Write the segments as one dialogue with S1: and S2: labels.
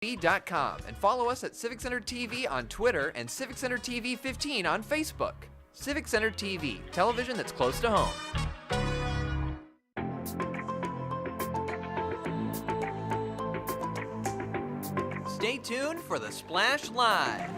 S1: and follow us at Civic Center TV on Twitter and Civic Center TV 15 on Facebook. Civic Center TV, television that's close to home. Stay tuned for the Splash Live.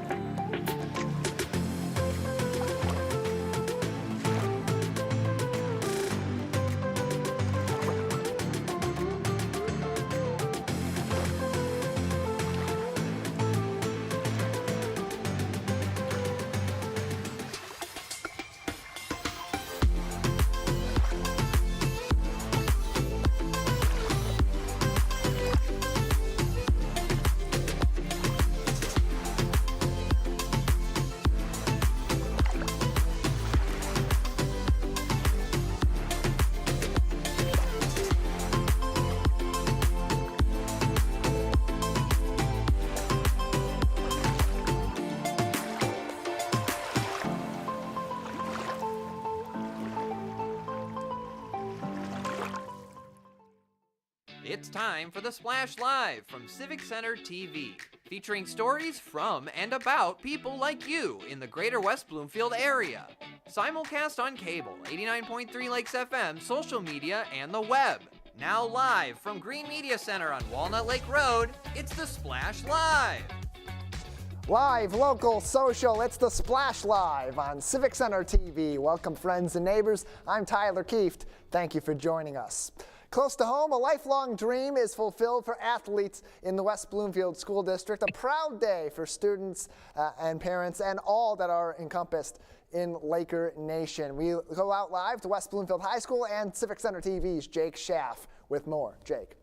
S1: It's time for the Splash Live from Civic Center TV, featuring stories from and about people like you in the Greater West Bloomfield area. Simulcast on cable, 89.3 Lakes FM, social media, and the web. Now live from Green Media Center on Walnut Lake Road, it's the Splash Live.
S2: Live, local, social, it's the Splash Live on Civic Center TV. Welcome friends and neighbors, I'm Tyler Kieft. Thank you for joining us. Close to home, a lifelong dream is fulfilled for athletes in the West Bloomfield School District. A proud day for students and parents and all that are encompassed in Laker Nation. We go out live to West Bloomfield High School and Civic Center TV's Jake Schaff with more. Jake.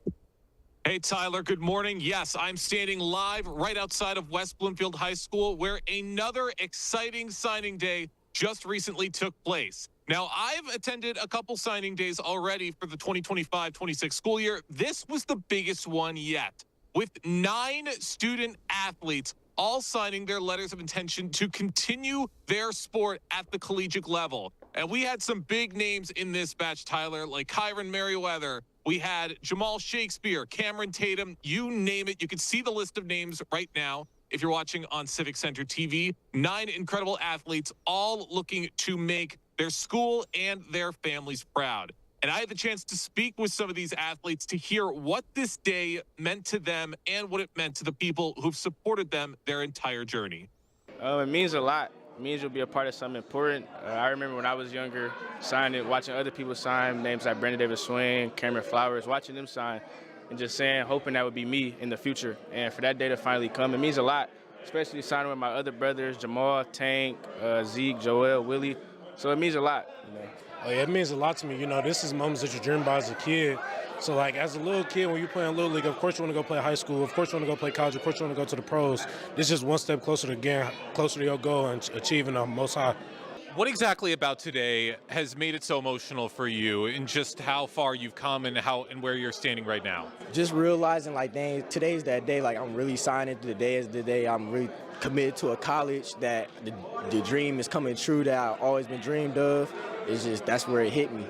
S3: Hey, Tyler, good morning. Yes, I'm standing live right outside of West Bloomfield High School where another exciting signing day just recently took place. Now, I've attended a couple signing days already for the 2025-26 school year. This was the biggest one yet, with 9 student athletes all signing their letters of intention to continue their sport at the collegiate level. And we had some big names in this batch, Tyler, like Kyron Merriweather. We had Jamal Shakespeare, Cameron Tatum, you name it. You can see the list of names right now if you're watching on Civic Center TV. 9 incredible athletes, all looking to make their school and their families proud. And I had the chance to speak with some of these athletes to hear what this day meant to them and what it meant to the people who've supported them their entire journey.
S4: It means a lot. It means you'll be a part of something important. I remember when I was younger, watching other people sign, names like Brandon Davis Swing, Cameron Flowers, watching them sign, and just hoping that would be me in the future. And for that day to finally come, it means a lot, especially signing with my other brothers, Jamal, Tank, Zeke, Joel, Willie. So it means a lot.
S5: Oh, yeah, it means a lot to me. This is moments that you dream about as a kid. So, as a little kid, when you're playing Little League, of course you want to go play high school. Of course you want to go play college. Of course you want to go to the pros. This is just one step closer to your goal and achieving the most high.
S3: What exactly about today has made it so emotional for you, and just how far you've come and where you're standing right now?
S6: Just realizing, dang, today's that day. I'm really signing. Today is the day I'm really committed to a college that the dream is coming true that I've always been dreamed of. It's just, that's where it hit me.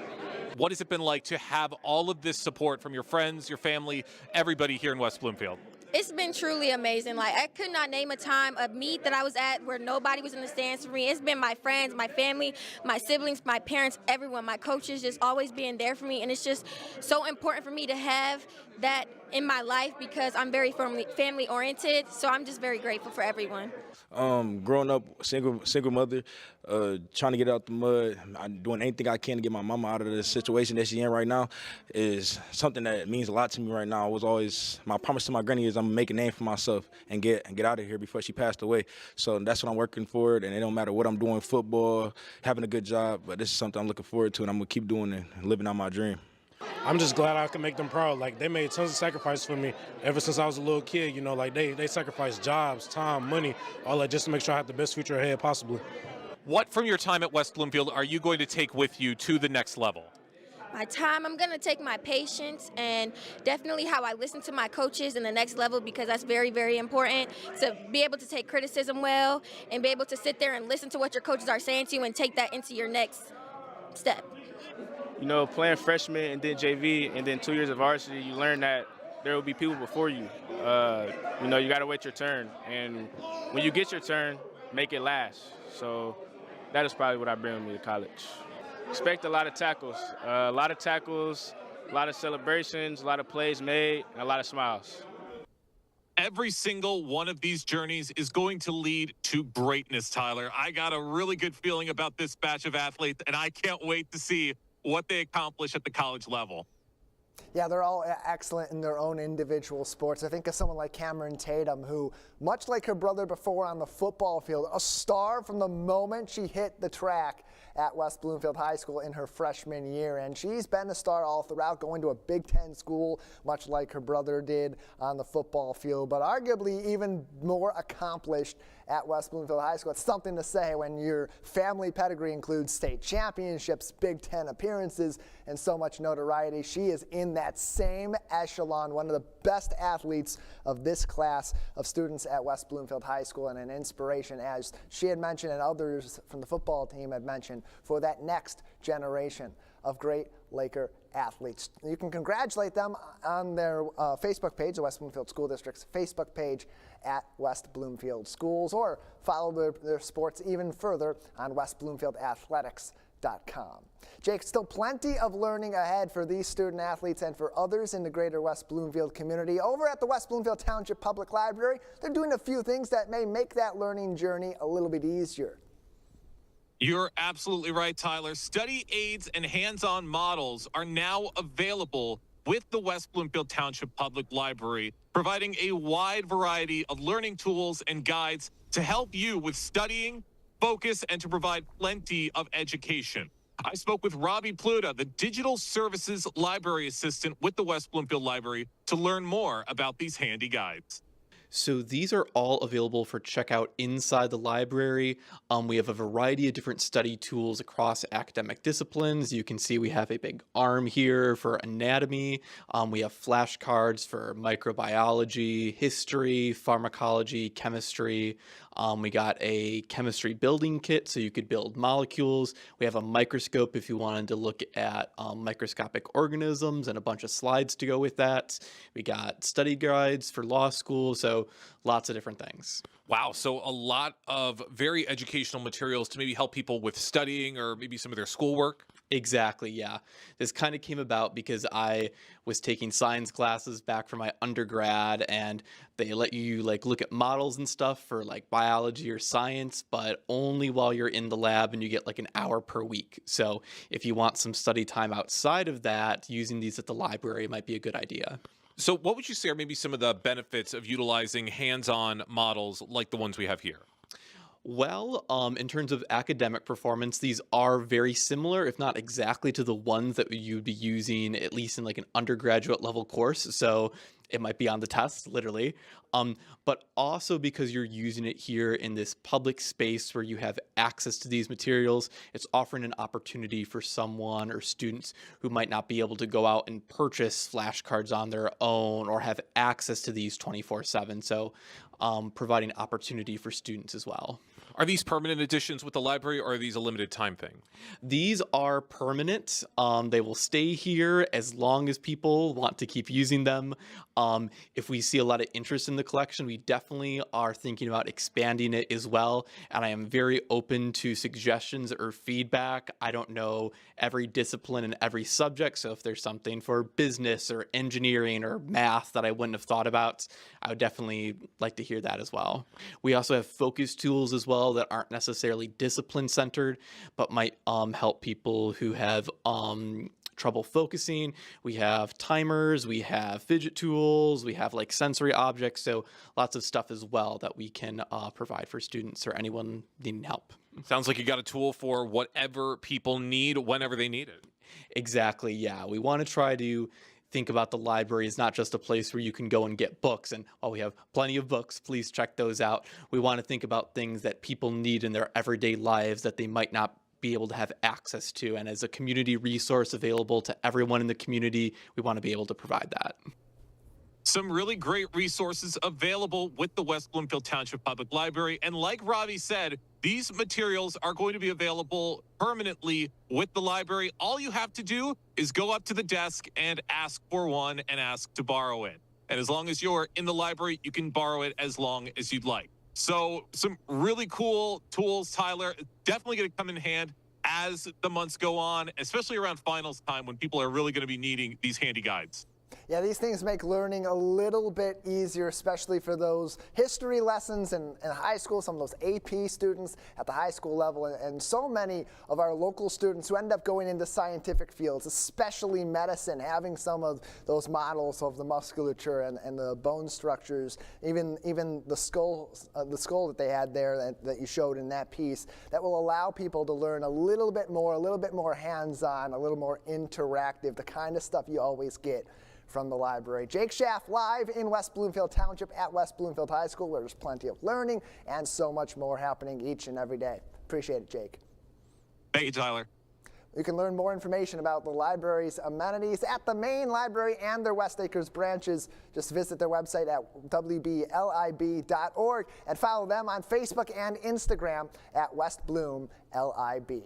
S3: What has it been like to have all of this support from your friends, your family, everybody here in West Bloomfield?
S7: It's been truly amazing. I could not name a time, a meet that I was at where nobody was in the stands for me. It's been my friends, my family, my siblings, my parents, everyone, my coaches just always being there for me. And it's just so important for me to have that in my life because I'm very family oriented. So I'm just very grateful for everyone.
S6: Growing up single mother, trying to get out the mud, I'm doing anything I can to get my mama out of the situation that she's in right now is something that means a lot to me right now. It was always my promise to my granny is I'm gonna make a name for myself and get out of here before she passed away. So that's what I'm working for, and it don't matter what I'm doing, football, having a good job, but this is something I'm looking forward to, and I'm gonna keep doing it and living out my dream.
S5: I'm just glad I can make them proud. They made tons of sacrifices for me ever since I was a little kid. They sacrificed jobs, time, money, all that just to make sure I have the best future ahead possibly.
S3: What from your time at West Bloomfield are you going to take with you to the next level?
S7: My time, I'm going to take my patience and definitely how I listen to my coaches in the next level because that's very, very important to be able to take criticism well and be able to sit there and listen to what your coaches are saying to you and take that into your next step.
S4: Playing freshman and then JV and then 2 years of varsity, you learn that there will be people before you. You know, you got to wait your turn. And when you get your turn, make it last. So that is probably what I bring with me to college. Expect a lot of tackles, a lot of celebrations, a lot of plays made, and a lot of smiles.
S3: Every single one of these journeys is going to lead to greatness, Tyler. I got a really good feeling about this batch of athletes, and I can't wait to see what they accomplish at the college level.
S2: Yeah, they're all excellent in their own individual sports. I think of someone like Cameron Tatum, who, much like her brother before on the football field, a star from the moment she hit the track at West Bloomfield High School in her freshman year. And she's been a star all throughout, going to a Big Ten school, much like her brother did on the football field, but arguably even more accomplished at West Bloomfield High School. It's something to say when your family pedigree includes state championships, Big Ten appearances, and so much notoriety. She is in that same echelon, one of the best athletes of this class of students at West Bloomfield High School, and an inspiration, as she had mentioned and others from the football team had mentioned, for that next generation of great Laker athletes. You can congratulate them on their Facebook page, the West Bloomfield School District's Facebook page at West Bloomfield Schools, or follow their sports even further on westbloomfieldathletics.com. Jake, still plenty of learning ahead for these student athletes and for others in the greater West Bloomfield community. Over at the West Bloomfield Township Public Library, they're doing a few things that may make that learning journey a little bit easier.
S3: You're absolutely right, Tyler. Study aids and hands-on models are now available with the West Bloomfield Township Public Library, providing a wide variety of learning tools and guides to help you with studying, focus, and to provide plenty of education. I spoke with Robbie Pluta, the Digital Services Library Assistant with the West Bloomfield Library, to learn more about these handy guides.
S8: So these are all available for checkout inside the library. We have a variety of different study tools across academic disciplines. You can see we have a big arm here for anatomy. We have flashcards for microbiology, history, pharmacology, chemistry. We got a chemistry building kit, so you could build molecules. We have a microscope if you wanted to look at microscopic organisms, and a bunch of slides to go with that. We got study guides for law school, so lots of different things.
S3: Wow, so a lot of very educational materials to maybe help people with studying or maybe some of their schoolwork.
S8: Exactly, yeah. This kind of came about because I was taking science classes back from my undergrad, and they let you look at models and stuff for biology or science, but only while you're in the lab, and you get an hour per week. So if you want some study time outside of that, using these at the library might be a good idea.
S3: So what would you say are maybe some of the benefits of utilizing hands-on models like the ones we have here?
S8: Well, in terms of academic performance, these are very similar, if not exactly, to the ones that you'd be using at least in an undergraduate level course. So it might be on the test, literally, but also because you're using it here in this public space where you have access to these materials, it's offering an opportunity for someone or students who might not be able to go out and purchase flashcards on their own or have access to these 24/7. So providing opportunity for students as well.
S3: Are these permanent additions with the library, or are these a limited time thing?
S8: These are permanent. They will stay here as long as people want to keep using them. If we see a lot of interest in the collection, we definitely are thinking about expanding it as well. And I am very open to suggestions or feedback. I don't know every discipline and every subject, so if there's something for business or engineering or math that I wouldn't have thought about, I would definitely like to hear that as well. We also have focus tools as well that aren't necessarily discipline centered, but might help people who have trouble focusing. We have timers, we have fidget tools, we have sensory objects, so lots of stuff as well that we can provide for students or anyone needing help.
S3: Sounds like you got a tool for whatever people need, whenever they need it.
S8: Exactly, yeah. We want to try to think about the library as not just a place where you can go and get books, and while we have plenty of books, please check those out. We want to think about things that people need in their everyday lives that they might not be able to have access to, and as a community resource available to everyone in the community, we want to be able to provide that.
S3: Some really great resources available with the West Bloomfield Township Public Library. And like Robbie said, these materials are going to be available permanently with the library. All you have to do is go up to the desk and ask for one and ask to borrow it. And as long as you're in the library, you can borrow it as long as you'd like. So some really cool tools, Tyler, definitely going to come in hand as the months go on, especially around finals time when people are really going to be needing these handy guides.
S2: Yeah, these things make learning a little bit easier, especially for those history lessons in high school, some of those AP students at the high school level, and so many of our local students who end up going into scientific fields, especially medicine, having some of those models of the musculature and the bone structures, even the skull that they had there that you showed in that piece, that will allow people to learn a little bit more hands-on, a little more interactive, the kind of stuff you always get from the library. Jake Schaff live in West Bloomfield Township at West Bloomfield High School, where there's plenty of learning and so much more happening each and every day. Appreciate it, Jake.
S3: Thank you, Tyler.
S2: You can learn more information about the library's amenities at the main library and their West Acres branches. Just visit their website at wblib.org and follow them on Facebook and Instagram at West Bloom LIB.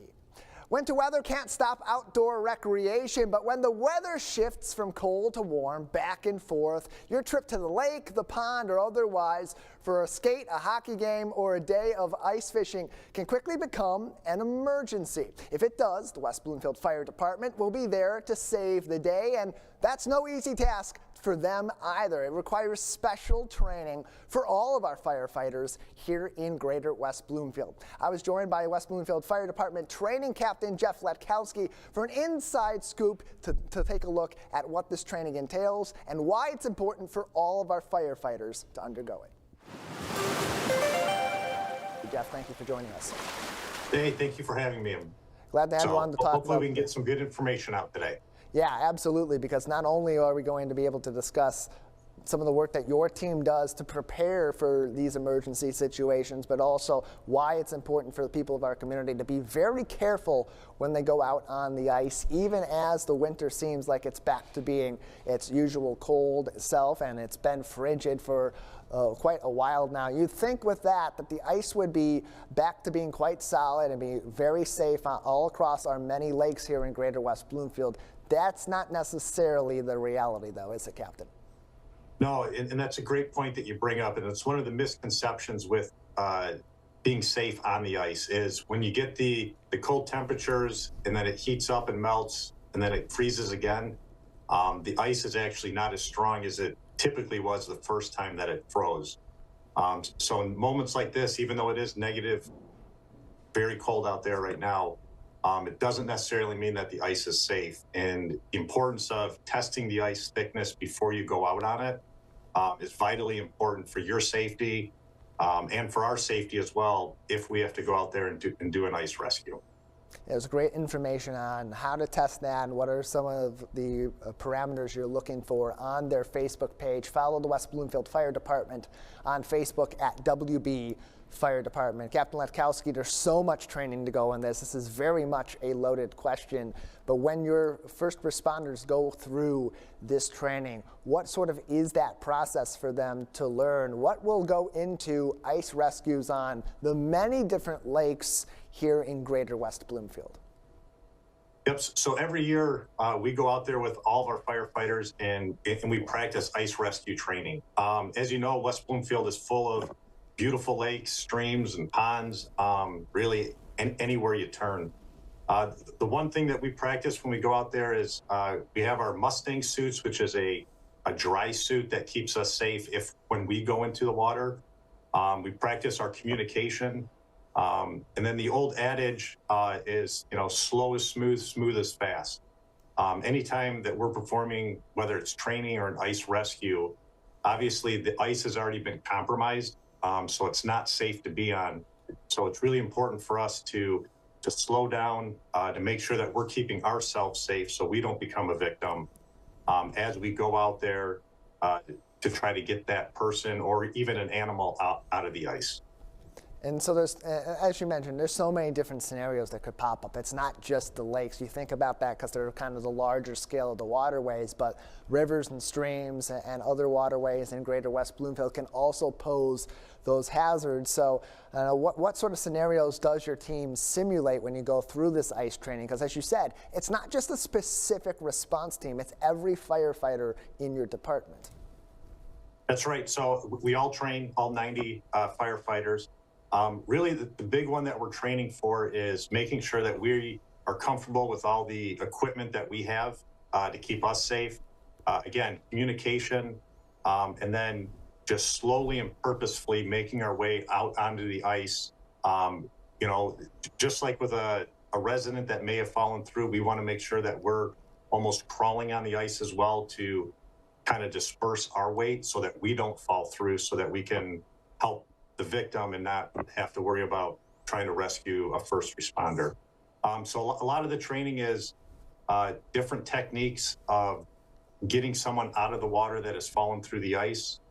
S2: Winter weather can't stop outdoor recreation, but when the weather shifts from cold to warm, back and forth, your trip to the lake, the pond, or otherwise for a skate, a hockey game, or a day of ice fishing can quickly become an emergency. If it does, the West Bloomfield Fire Department will be there to save the day, and that's no easy task for them either. It requires special training for all of our firefighters here in Greater West Bloomfield. I was joined by West Bloomfield Fire Department Training Captain Jeff Letkowski for an inside scoop to take a look at what this training entails and why it's important for all of our firefighters to undergo it. Jeff, thank you for joining us.
S9: Hey, thank you for having me.
S2: Glad to have you on to talk about.
S9: Hopefully we can get some good information out today.
S2: Yeah, absolutely, because not only are we going to be able to discuss some of the work that your team does to prepare for these emergency situations, but also why it's important for the people of our community to be very careful when they go out on the ice, even as the winter seems like it's back to being its usual cold self, and it's been frigid for quite a while now. You'd think with that the ice would be back to being quite solid and be very safe all across our many lakes here in Greater West Bloomfield. That's not necessarily the reality, though, is it, Captain?
S9: No, and that's a great point that you bring up, and it's one of the misconceptions with being safe on the ice is when you get the cold temperatures and then it heats up and melts and then it freezes again, the ice is actually not as strong as it typically was the first time that it froze. So in moments like this, even though it is negative, very cold out there right now, it doesn't necessarily mean that the ice is safe. And the importance of testing the ice thickness before you go out on it is vitally important for your safety and for our safety as well if we have to go out there and do an ice rescue.
S2: There's great information on how to test that and what are some of the parameters you're looking for on their Facebook page. Follow the West Bloomfield Fire Department on Facebook at WB Fire Department. Captain Letkowski, there's so much training to go in this. This is very much a loaded question, but when your first responders go through this training, what sort of is that process for them to learn? What will go into ice rescues on the many different lakes here in Greater West Bloomfield?
S9: Yep, so every year we go out there with all of our firefighters and we practice ice rescue training. As you know, West Bloomfield is full of beautiful lakes, streams, and ponds, really anywhere you turn. The one thing that we practice when we go out there is we have our Mustang suits, which is a dry suit that keeps us safe when we go into the water. We practice our communication. And then the old adage is, slow is smooth, smooth is fast. Anytime that we're performing, whether it's training or an ice rescue, obviously the ice has already been compromised. So it's not safe to be on. So it's really important for us to slow down, to make sure that we're keeping ourselves safe so we don't become a victim as we go out there to try to get that person or even an animal out of the ice.
S2: And so there's, as you mentioned, there's so many different scenarios that could pop up. It's not just the lakes. You think about that because they're kind of the larger scale of the waterways, but rivers and streams and other waterways in Greater West Bloomfield can also pose those hazards. So what sort of scenarios does your team simulate when you go through this ice training? Because as you said, it's not just a specific response team, it's every firefighter in your department.
S9: That's right. So we all train, all 90 firefighters. Really, the big one that we're training for is making sure that we are comfortable with all the equipment that we have to keep us safe. Again, communication, and then just slowly and purposefully making our way out onto the ice. You know, just like with a resident that may have fallen through, we want to make sure that we're almost crawling on the ice as well to kind of disperse our weight so that we don't fall through, so that we can help the victim and not have to worry about trying to rescue a first responder. So a lot of the training is different techniques of getting someone out of the water that has fallen through the ice.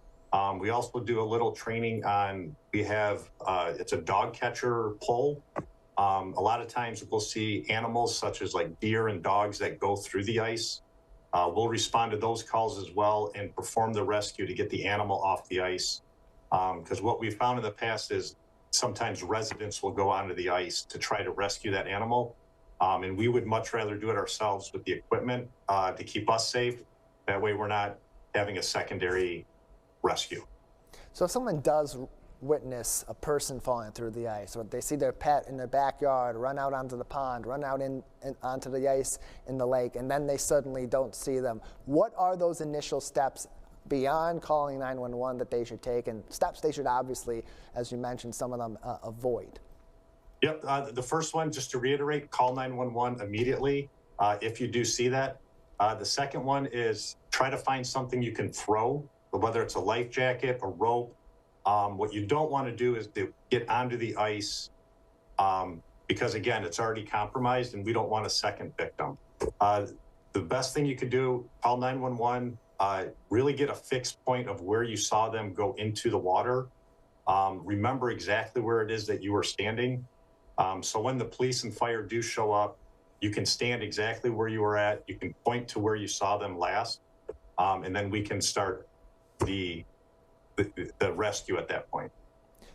S9: We also do a little training on, we have, it's a dog catcher pole. A lot of times we'll see animals such as like deer and dogs that go through the ice. We'll respond to those calls as well and perform the rescue to get the animal off the ice. Because what we've found in the past is sometimes residents will go onto the ice to try to rescue that animal. And we would much rather do it ourselves with the equipment to keep us safe. That way we're not having a secondary rescue.
S2: So if someone does witness a person falling through the ice, or they see their pet in their backyard run out onto the pond, run out onto the ice in the lake, and then they suddenly don't see them, what are those initial steps beyond calling 911 that they should take, and steps they should obviously, as you mentioned, some of them avoid?
S9: Yep, the first one, just to reiterate, call 911 immediately if you do see that. The second one is try to find something you can throw, whether it's a life jacket, a rope. What you don't want to do is to get onto the ice because, again, it's already compromised and we don't want a second victim. The best thing you could do, call 911, really get a fixed point of where you saw them go into the water. Remember exactly where it is that you were standing. So when the police and fire do show up, you can stand exactly where you were at. You can point to where you saw them last, and then we can start the rescue at that point.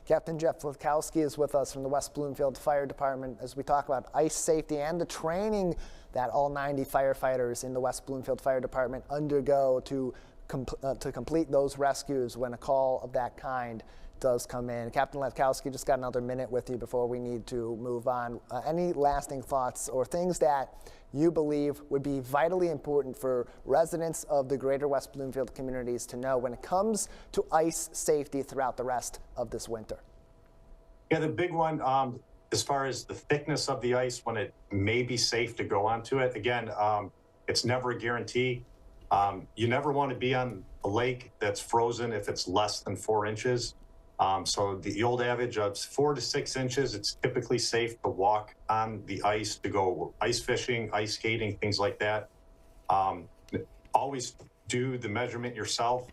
S2: Captain Jeff Lithkowski is with us from the West Bloomfield Fire Department as we talk about ice safety and the training that all 90 firefighters in the West Bloomfield Fire Department undergo to complete those rescues when a call of that kind does come in. Captain Lithkowski, just got another minute with you before we need to move on. Any lasting thoughts or things that you believe would be vitally important for residents of the Greater West Bloomfield communities to know when it comes to ice safety throughout the rest of this winter?
S9: Yeah, the big one, as far as the thickness of the ice, when it may be safe to go onto it, again, it's never a guarantee. You never want to be on a lake that's frozen if it's less than 4 inches. So the old average of 4 to 6 inches, it's typically safe to walk on the ice, to go ice fishing, ice skating, things like that. Always do the measurement yourself.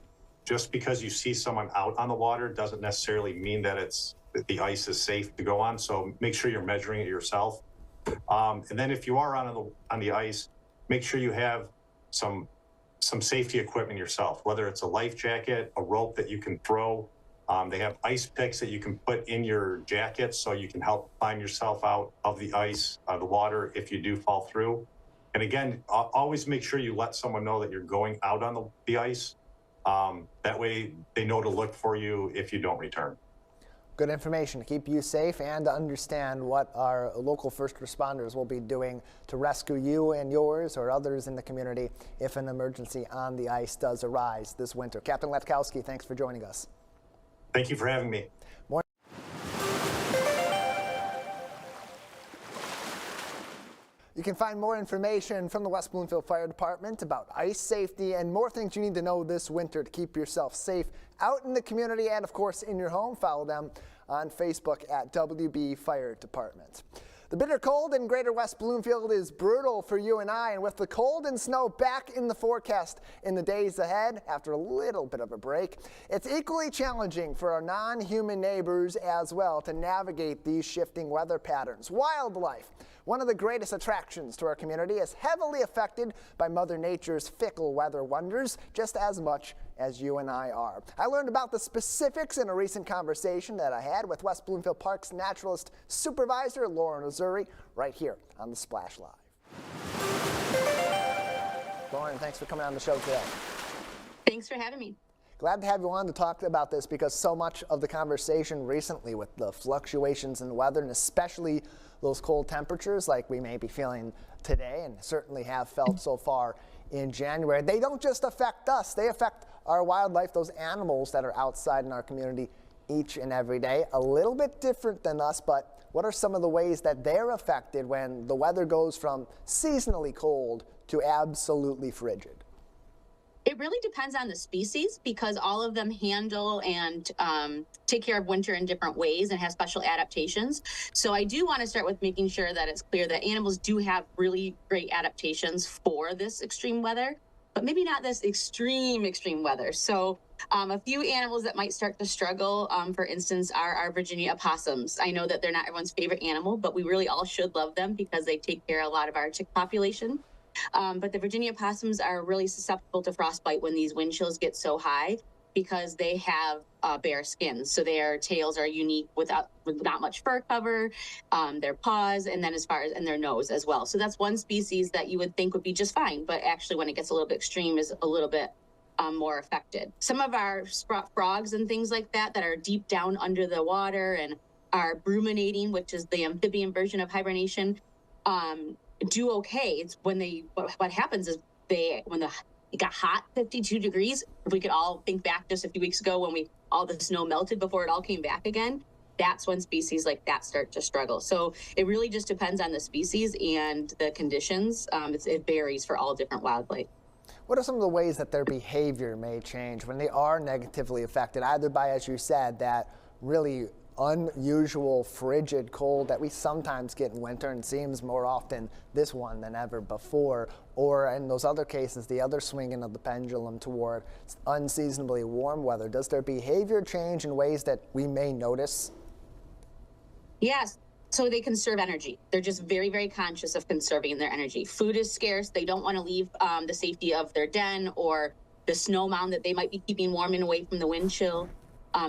S9: Just because you see someone out on the water doesn't necessarily mean that the ice is safe to go on. So make sure you're measuring it yourself. And then if you are on the ice, make sure you have some safety equipment yourself, whether it's a life jacket, a rope that you can throw. They have ice picks that you can put in your jacket so you can help climb yourself out of the ice, the water, if you do fall through. And again, always make sure you let someone know that you're going out on the ice. That way they know to look for you if you don't return.
S2: Good information to keep you safe and to understand what our local first responders will be doing to rescue you and yours or others in the community if an emergency on the ice does arise this winter. Captain Lithkowski, thanks for joining us.
S9: Thank you for having me.
S2: You can find more information from the West Bloomfield Fire Department about ice safety and more things you need to know this winter to keep yourself safe out in the community and, of course, in your home. Follow them on Facebook at WB Fire Department. The bitter cold in Greater West Bloomfield is brutal for you and I, and with the cold and snow back in the forecast in the days ahead after a little bit of a break, it's equally challenging for our non-human neighbors as well to navigate these shifting weather patterns. Wildlife, one of the greatest attractions to our community, is heavily affected by Mother Nature's fickle weather wonders just as much as you and I are. I learned about the specifics in a recent conversation that I had with West Bloomfield Park's naturalist supervisor, Lauren Ozuri, right here on the Splash Live. Lauren, thanks for coming on the show today.
S10: Thanks for having me.
S2: Glad to have you on to talk about this because so much of the conversation recently with the fluctuations in weather and especially those cold temperatures like we may be feeling today and certainly have felt so far in January, they don't just affect us, they affect our wildlife, those animals that are outside in our community each and every day. A little bit different than us, but what are some of the ways that they're affected when the weather goes from seasonally cold to absolutely frigid?
S10: It really depends on the species because all of them handle and take care of winter in different ways and have special adaptations. So I do want to start with making sure that it's clear that animals do have really great adaptations for this extreme weather, but maybe not this extreme weather. So a few animals that might start to struggle, for instance, are our Virginia opossums. I know that they're not everyone's favorite animal, but we really all should love them because they take care of a lot of our tick population. But the Virginia opossums are really susceptible to frostbite when these wind chills get so high because they have bare skins. So their tails are unique with not much fur cover, their paws, and then and their nose as well. So that's one species that you would think would be just fine, but actually when it gets a little bit extreme is a little bit more affected. Some of our frogs and things like that are deep down under the water and are bruminating, which is the amphibian version of hibernation, do okay. It's when what happens is when it got hot, 52 degrees, if we could all think back just a few weeks ago when all the snow melted before it all came back again, that's when species like that start to struggle. So it really just depends on the species and the conditions. It varies for all different wildlife.
S2: What are some of the ways that their behavior may change when they are negatively affected, either by, as you said, that really unusual frigid cold that we sometimes get in winter and seems more often this one than ever before, or in those other cases, the other swinging of the pendulum toward unseasonably warm weather? Does their behavior change in ways that we may notice?
S10: Yes. So they conserve energy. They're just very, very conscious of conserving their energy. Food is scarce. They don't want to leave the safety of their den or the snow mound that they might be keeping warm and away from the wind chill.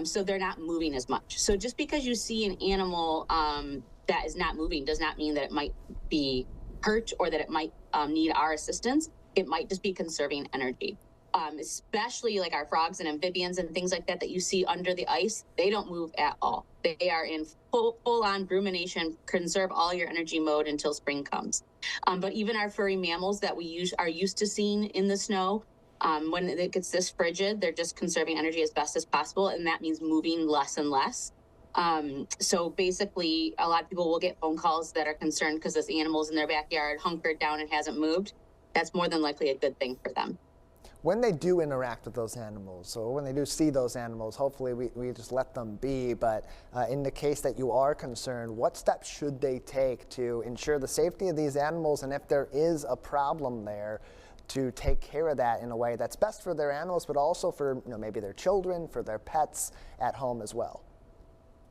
S10: So they're not moving as much. So just because you see an animal that is not moving does not mean that it might be hurt or that it might need our assistance. It might just be conserving energy. Especially like our frogs and amphibians and things like that you see under the ice, they don't move at all. They are in full-on rumination, conserve all your energy mode until spring comes. But even our furry mammals that we are used to seeing in the snow, when it gets this frigid, they're just conserving energy as best as possible, and that means moving less and less. So basically, a lot of people will get phone calls that are concerned because this animal's in their backyard, hunkered down and hasn't moved. That's more than likely a good thing for them.
S2: When they do interact with those animals, or when they do see those animals, hopefully we just let them be, but in the case that you are concerned, what steps should they take to ensure the safety of these animals, and if there is a problem there, to take care of that in a way that's best for their animals, but also for maybe their children, for their pets at home as well?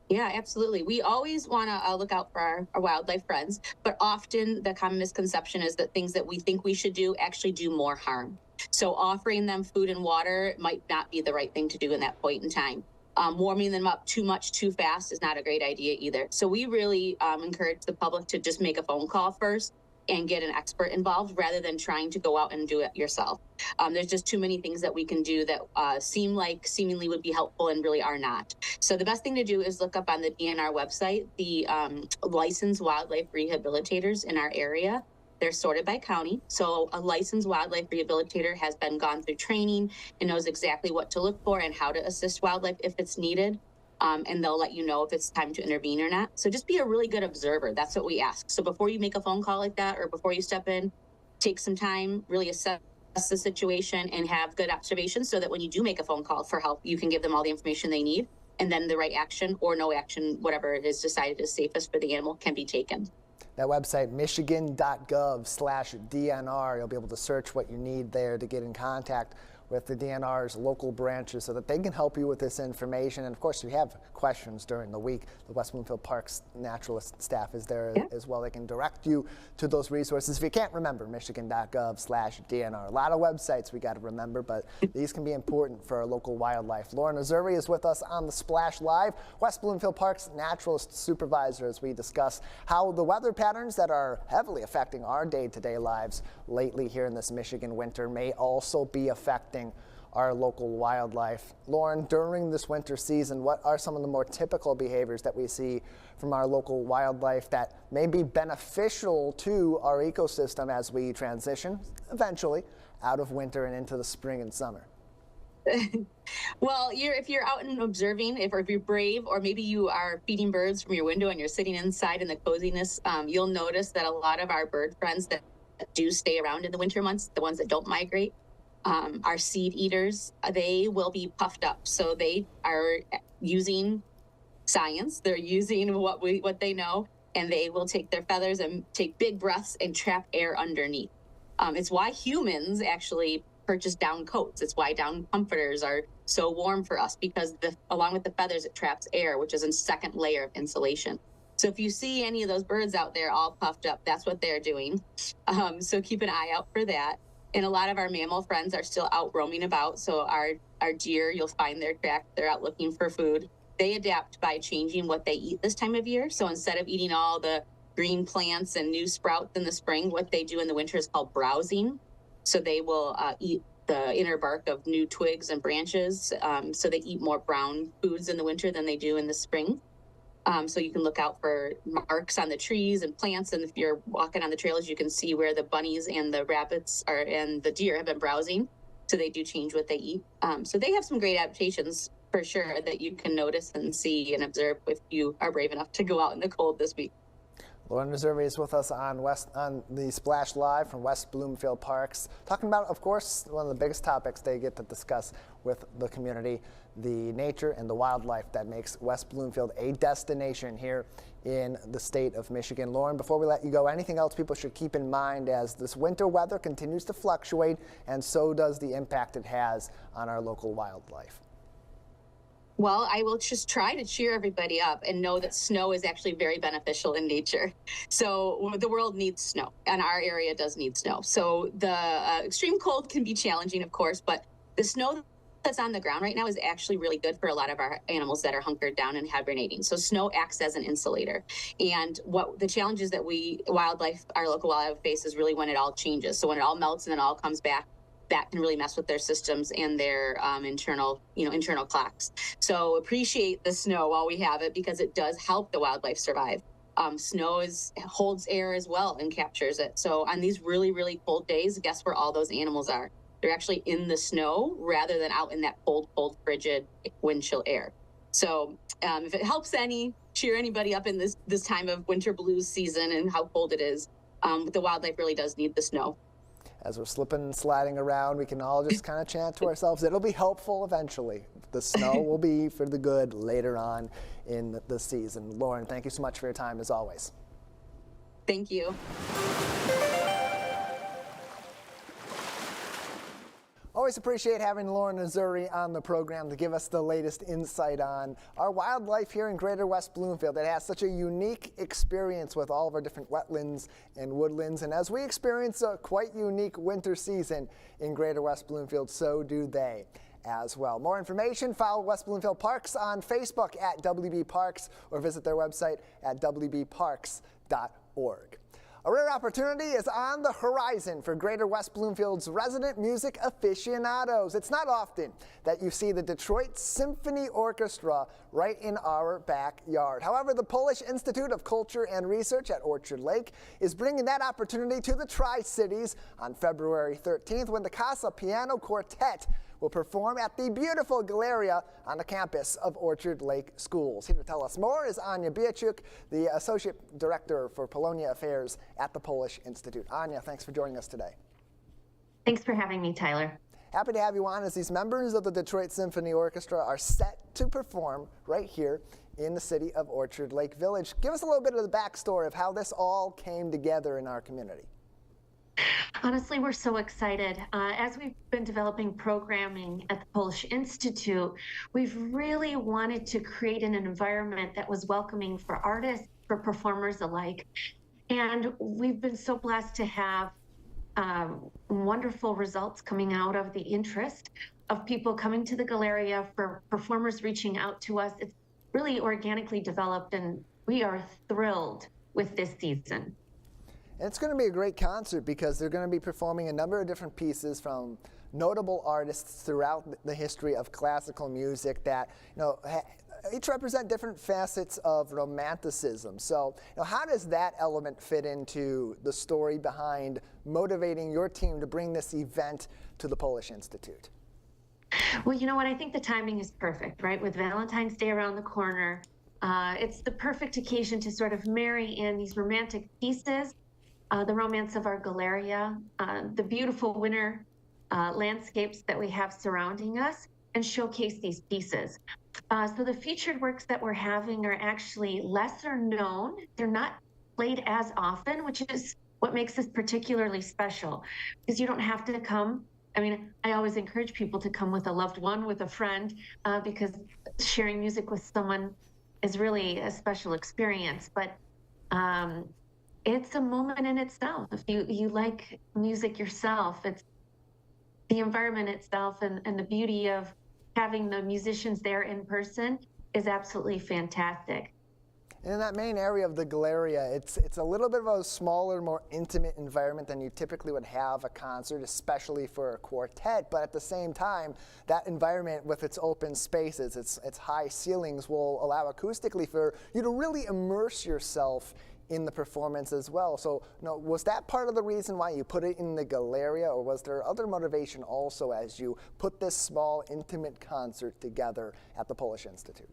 S10: Yeah, absolutely. We always want to look out for our wildlife friends, but often the common misconception is that things that we think we should do actually do more harm. So offering them food and water might not be the right thing to do in that point in time. Warming them up too much too fast is not a great idea either. So we really encourage the public to just make a phone call first and get an expert involved rather than trying to go out and do it yourself. There's just too many things that we can do that seemingly would be helpful and really are not. So the best thing to do is look up on the DNR website, the licensed wildlife rehabilitators in our area. They're sorted by county. So a licensed wildlife rehabilitator has gone through training and knows exactly what to look for and how to assist wildlife if it's needed. And they'll let you know if it's time to intervene or not. So just be a really good observer. That's what we ask. So before you make a phone call like that or before you step in, take some time, really assess the situation and have good observations so that when you do make a phone call for help, you can give them all the information they need. And then the right action or no action, whatever it is decided is safest for the animal, can be taken.
S2: That website, michigan.gov/DNR, you'll be able to search what you need there to get in contact with the DNR's local branches so that they can help you with this information. And of course, if you have questions during the week, the West Bloomfield Parks naturalist staff is there as well. They can direct you to those resources. If you can't remember, michigan.gov/DNR. A lot of websites we got to remember, but these can be important for our local wildlife. Lauren Azuri is with us on the Splash Live, West Bloomfield Parks naturalist supervisor, as we discuss how the weather patterns that are heavily affecting our day-to-day lives lately here in this Michigan winter may also be affecting our local wildlife. Lauren, during this winter season, what are some of the more typical behaviors that we see from our local wildlife that may be beneficial to our ecosystem as we transition eventually out of winter and into the spring and summer?
S10: Well, if you're out and observing, if you're brave, or maybe you are feeding birds from your window and you're sitting inside in the coziness, you'll notice that a lot of our bird friends that do stay around in the winter months, the ones that don't migrate, are seed eaters. They will be puffed up. So they are using science. They're using what they know, and they will take their feathers and take big breaths and trap air underneath. It's why humans actually purchase down coats. It's why down comforters are so warm for us, because along with the feathers, it traps air, which is a second layer of insulation. So if you see any of those birds out there all puffed up, that's what they're doing. So keep an eye out for that. And a lot of our mammal friends are still out roaming about. So our deer, you'll find their tracks. They're out looking for food. They adapt by changing what they eat this time of year. So instead of eating all the green plants and new sprouts in the spring, what they do in the winter is called browsing. So they will eat the inner bark of new twigs and branches. So they eat more brown foods in the winter than they do in the spring. So you can look out for marks on the trees and plants. And if you're walking on the trails, you can see where the bunnies and the rabbits and the deer have been browsing. So they do change what they eat. So they have some great adaptations for sure that you can notice and see and observe if you are brave enough to go out in the cold this week.
S2: Lauren Reserve is with us on the Splash Live from West Bloomfield Parks, talking about, of course, one of the biggest topics they get to discuss with the community, the nature and the wildlife that makes West Bloomfield a destination here in the state of Michigan. Lauren, before we let you go, anything else people should keep in mind as this winter weather continues to fluctuate, and so does the impact it has on our local wildlife?
S10: Well, I will just try to cheer everybody up and know that snow is actually very beneficial in nature. So the world needs snow, and our area does need snow. So the extreme cold can be challenging, of course, but the snow that's on the ground right now is actually really good for a lot of our animals that are hunkered down and hibernating. So snow acts as an insulator. And what the challenges that our local wildlife face is really when it all changes. So when it all melts and then all comes back, that can really mess with their systems and their internal clocks. So appreciate the snow while we have it, because it does help the wildlife survive. Snow holds air as well and captures it. So on these really, really cold days, guess where all those animals are? They're actually in the snow rather than out in that cold, frigid wind chill air. So if it helps cheer anybody up in this time of winter blues season and how cold it is, the wildlife really does need the snow.
S2: As we're slipping and sliding around, we can all just kind of chant to ourselves, it'll be helpful eventually. The snow will be for the good later on in the season. Lauren, thank you so much for your time as always.
S10: Thank you.
S2: Always appreciate having Lauren Missouri on the program to give us the latest insight on our wildlife here in Greater West Bloomfield. It has such a unique experience with all of our different wetlands and woodlands. And as we experience a quite unique winter season in Greater West Bloomfield, so do they as well. More information, follow West Bloomfield Parks on Facebook at WB Parks or visit their website at wbparks.org. A rare opportunity is on the horizon for Greater West Bloomfield's resident music aficionados. It's not often that you see the Detroit Symphony Orchestra right in our backyard. However, the Polish Institute of Culture and Research at Orchard Lake is bringing that opportunity to the Tri-Cities on February 13th when the Casa Piano Quartet will perform at the beautiful Galleria on the campus of Orchard Lake Schools. Here to tell us more is Anya Biachuk, the Associate Director for Polonia Affairs at the Polish Institute. Anya, thanks for joining us today.
S11: Thanks for having me, Tyler.
S2: Happy to have you on as these members of the Detroit Symphony Orchestra are set to perform right here in the city of Orchard Lake Village. Give us a little bit of the backstory of how this all came together in our community.
S11: Honestly, we're so excited. As we've been developing programming at the Polish Institute, we've really wanted to create an environment that was welcoming for artists, for performers alike. And we've been so blessed to have wonderful results coming out of the interest of people coming to the Galleria, for performers reaching out to us. It's really organically developed, and we are thrilled with this season.
S2: And it's going to be a great concert because they're going to be performing a number of different pieces from notable artists throughout the history of classical music that, each represent different facets of romanticism. So, how does that element fit into the story behind motivating your team to bring this event to the Polish Institute?
S11: Well, you know what? I think the timing is perfect, right? With Valentine's Day around the corner, it's the perfect occasion to sort of marry in these romantic pieces, the romance of our Galeria, the beautiful winter landscapes that we have surrounding us, and showcase these pieces. So the featured works that we're having are actually lesser known. They're not played as often, which is what makes this particularly special, because you don't have to come. I mean, I always encourage people to come with a loved one, with a friend, because sharing music with someone is really a special experience. But it's a moment in itself. If you like music yourself, it's the environment itself and the beauty of having the musicians there in person is absolutely fantastic.
S2: In that main area of the Galeria, it's a little bit of a smaller, more intimate environment than you typically would have a concert, especially for a quartet. But at the same time, that environment with its open spaces, its high ceilings will allow acoustically for you to really immerse yourself in the performance as well. So, was that part of the reason why you put it in the Galeria, or was there other motivation also as you put this small, intimate concert together at the Polish Institute?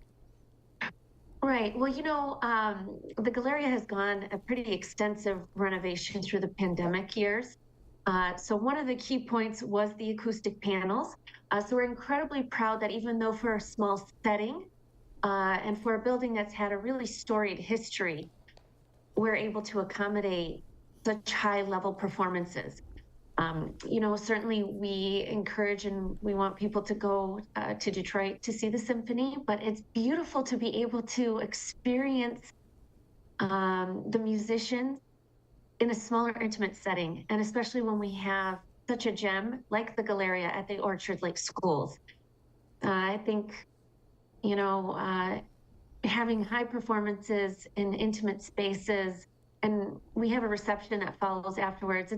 S11: Right. Well, the Galeria has gone a pretty extensive renovation through the pandemic years. So one of the key points was the acoustic panels. So we're incredibly proud that even though for a small setting and for a building that's had a really storied history, we're able to accommodate such high-level performances. Certainly we encourage and we want people to go to Detroit to see the symphony, but it's beautiful to be able to experience the musicians in a smaller, intimate setting, and especially when we have such a gem like the Galeria at the Orchard Lake Schools. I think, having high performances in intimate spaces, and we have a reception that follows afterwards.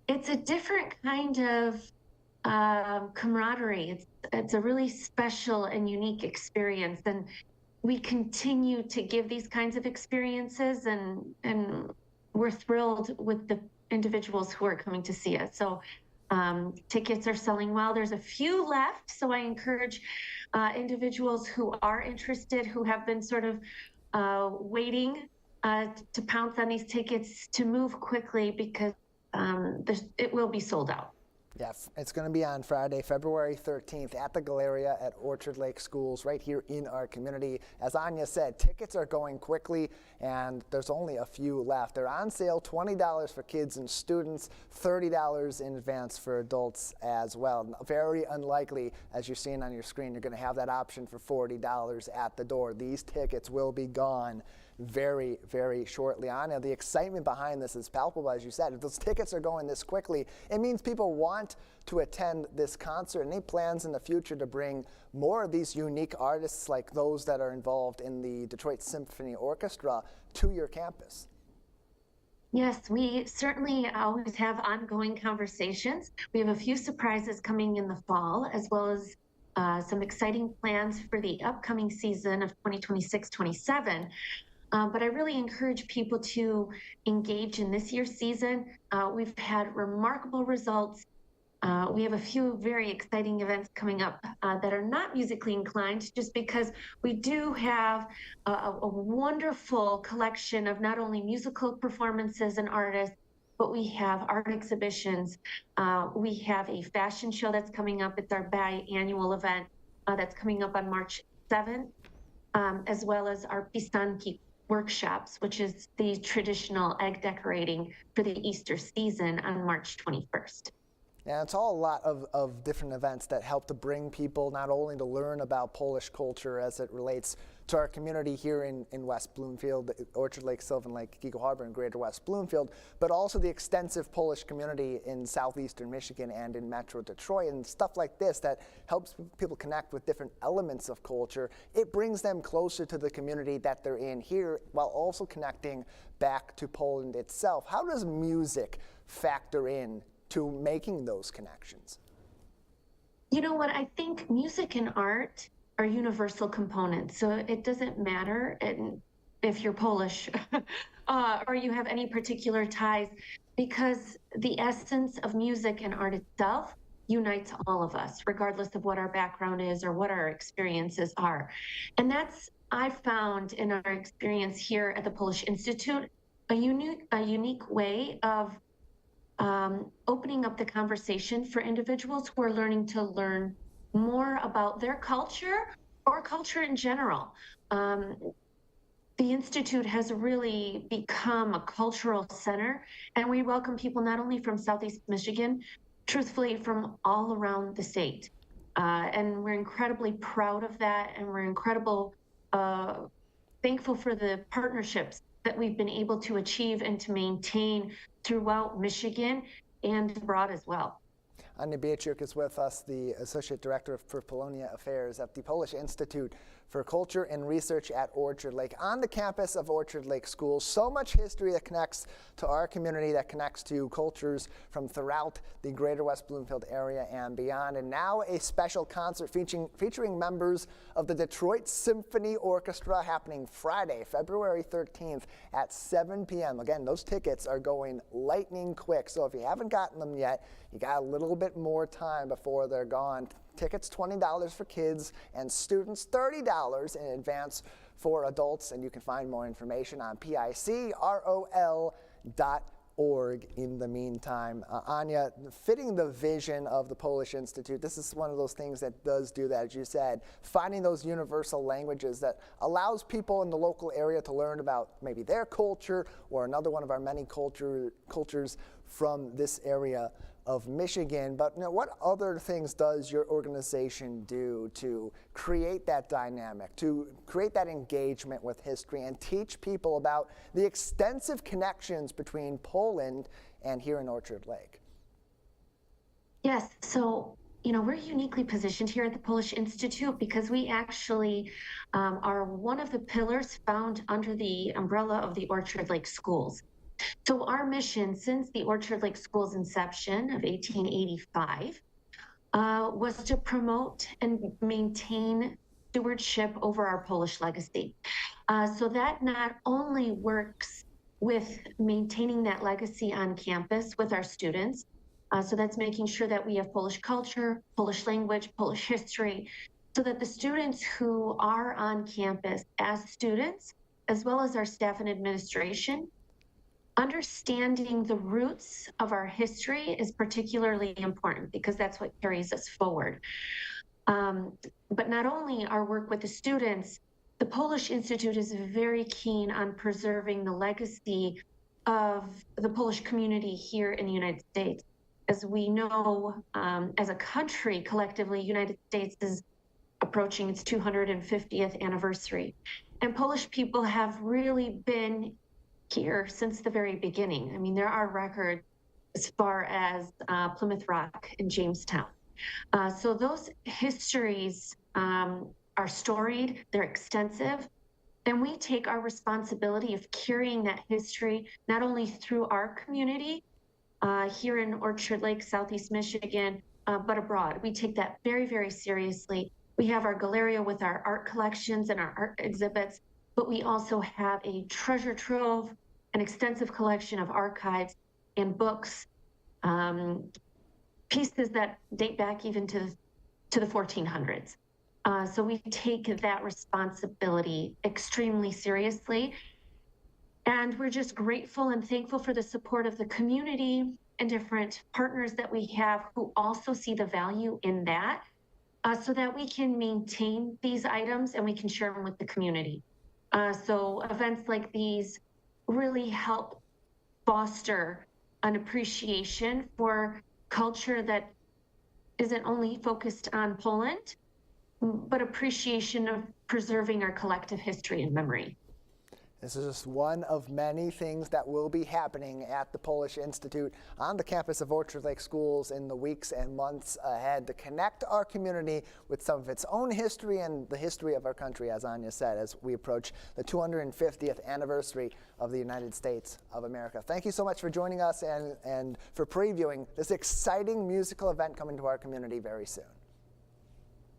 S11: It's a different kind of camaraderie. It's a really special and unique experience, and we continue to give these kinds of experiences, and we're thrilled with the individuals who are coming to see us. So tickets are selling well. There's a few left, so I encourage individuals who are interested, who have been sort of waiting to pounce on these tickets, to move quickly, because it will be sold out.
S2: Yeah, it's going to be on Friday, February 13th at the Galeria at Orchard Lake Schools right here in our community. As Anya said, tickets are going quickly and there's only a few left. They're on sale, $20 for kids and students, $30 in advance for adults as well. Very unlikely, as you're seeing on your screen, you're going to have that option for $40 at the door. These tickets will be gone very, very shortly. Anya, the excitement behind this is palpable, as you said. If those tickets are going this quickly, it means people want to attend this concert. Any plans in the future to bring more of these unique artists like those that are involved in the Detroit Symphony Orchestra to your campus?
S11: Yes, we certainly always have ongoing conversations. We have a few surprises coming in the fall, as well as some exciting plans for the upcoming season of 2026-27. But I really encourage people to engage in this year's season. We've had remarkable results. We have a few very exciting events coming up that are not musically inclined, just because we do have a wonderful collection of not only musical performances and artists, but we have art exhibitions. We have a fashion show that's coming up. It's our biannual event that's coming up on March 7th, as well as our pisanki workshops, which is the traditional egg decorating for the Easter season on March 21st.
S2: Yeah, it's all a lot of different events that help to bring people not only to learn about Polish culture as it relates to our community here in West Bloomfield, Orchard Lake, Sylvan Lake, Eagle Harbor, and Greater West Bloomfield, but also the extensive Polish community in southeastern Michigan and in Metro Detroit, and stuff like this that helps people connect with different elements of culture. It brings them closer to the community that they're in here while also connecting back to Poland itself. How does music factor in to making those connections?
S11: You know what? I think music and art are universal components. So it doesn't matter if you're Polish or you have any particular ties, because the essence of music and art itself unites all of us, regardless of what our background is or what our experiences are. And that's, I found in our experience here at the Polish Institute, a unique way of opening up the conversation for individuals who are learning to learn more about their culture or culture in general. The Institute has really become a cultural center, and we welcome people not only from Southeast Michigan, truthfully from all around the state. And we're incredibly proud of that, and we're thankful for the partnerships that we've been able to achieve and to maintain throughout Michigan and abroad as well.
S2: Anya Biaczuk is with us, the Associate Director for Polonia Affairs at the Polish Institute for Culture and Research at Orchard Lake. On the campus of Orchard Lake Schools, so much history that connects to our community, that connects to cultures from throughout the Greater West Bloomfield area and beyond. And now a special concert featuring members of the Detroit Symphony Orchestra happening Friday, February 13th at 7 p.m. Again, those tickets are going lightning quick, so if you haven't gotten them yet, you got a little bit more time before they're gone. Tickets $20 for kids and students, $30 in advance for adults, and you can find more information on picrol.org in the meantime. Anya, fitting the vision of the Polish Institute, this is one of those things that does do that, as you said, finding those universal languages that allows people in the local area to learn about maybe their culture or another one of our many cultures from this area of Michigan. But what other things does your organization do to create that dynamic, to create that engagement with history and teach people about the extensive connections between Poland and here in Orchard Lake?
S11: Yes, so we're uniquely positioned here at the Polish Institute because we actually are one of the pillars found under the umbrella of the Orchard Lake Schools. So our mission since the Orchard Lake School's inception of 1885 was to promote and maintain stewardship over our Polish legacy. So that not only works with maintaining that legacy on campus with our students, so that's making sure that we have Polish culture, Polish language, Polish history, so that the students who are on campus as students, as well as our staff and administration, understanding the roots of our history is particularly important because that's what carries us forward. But not only our work with the students, the Polish Institute is very keen on preserving the legacy of the Polish community here in the United States. As we know, as a country, collectively, United States is approaching its 250th anniversary. And Polish people have really been here since the very beginning. I mean, there are records as far as Plymouth Rock and Jamestown. So those histories are storied, they're extensive, and we take our responsibility of carrying that history not only through our community here in Orchard Lake, Southeast Michigan, but abroad. We take that very, very seriously. We have our Galleria with our art collections and our art exhibits, but we also have a treasure trove, an extensive collection of archives and books, pieces that date back even to the 1400s. So we take that responsibility extremely seriously. And we're just grateful and thankful for the support of the community and different partners that we have who also see the value in that, so that we can maintain these items and we can share them with the community. So events like these really help foster an appreciation for culture that isn't only focused on Poland, but appreciation of preserving our collective history and memory.
S2: This is just one of many things that will be happening at the Polish Institute on the campus of Orchard Lake Schools in the weeks and months ahead to connect our community with some of its own history and the history of our country, as Anya said, as we approach the 250th anniversary of the United States of America. Thank you so much for joining us and for previewing this exciting musical event coming to our community very soon.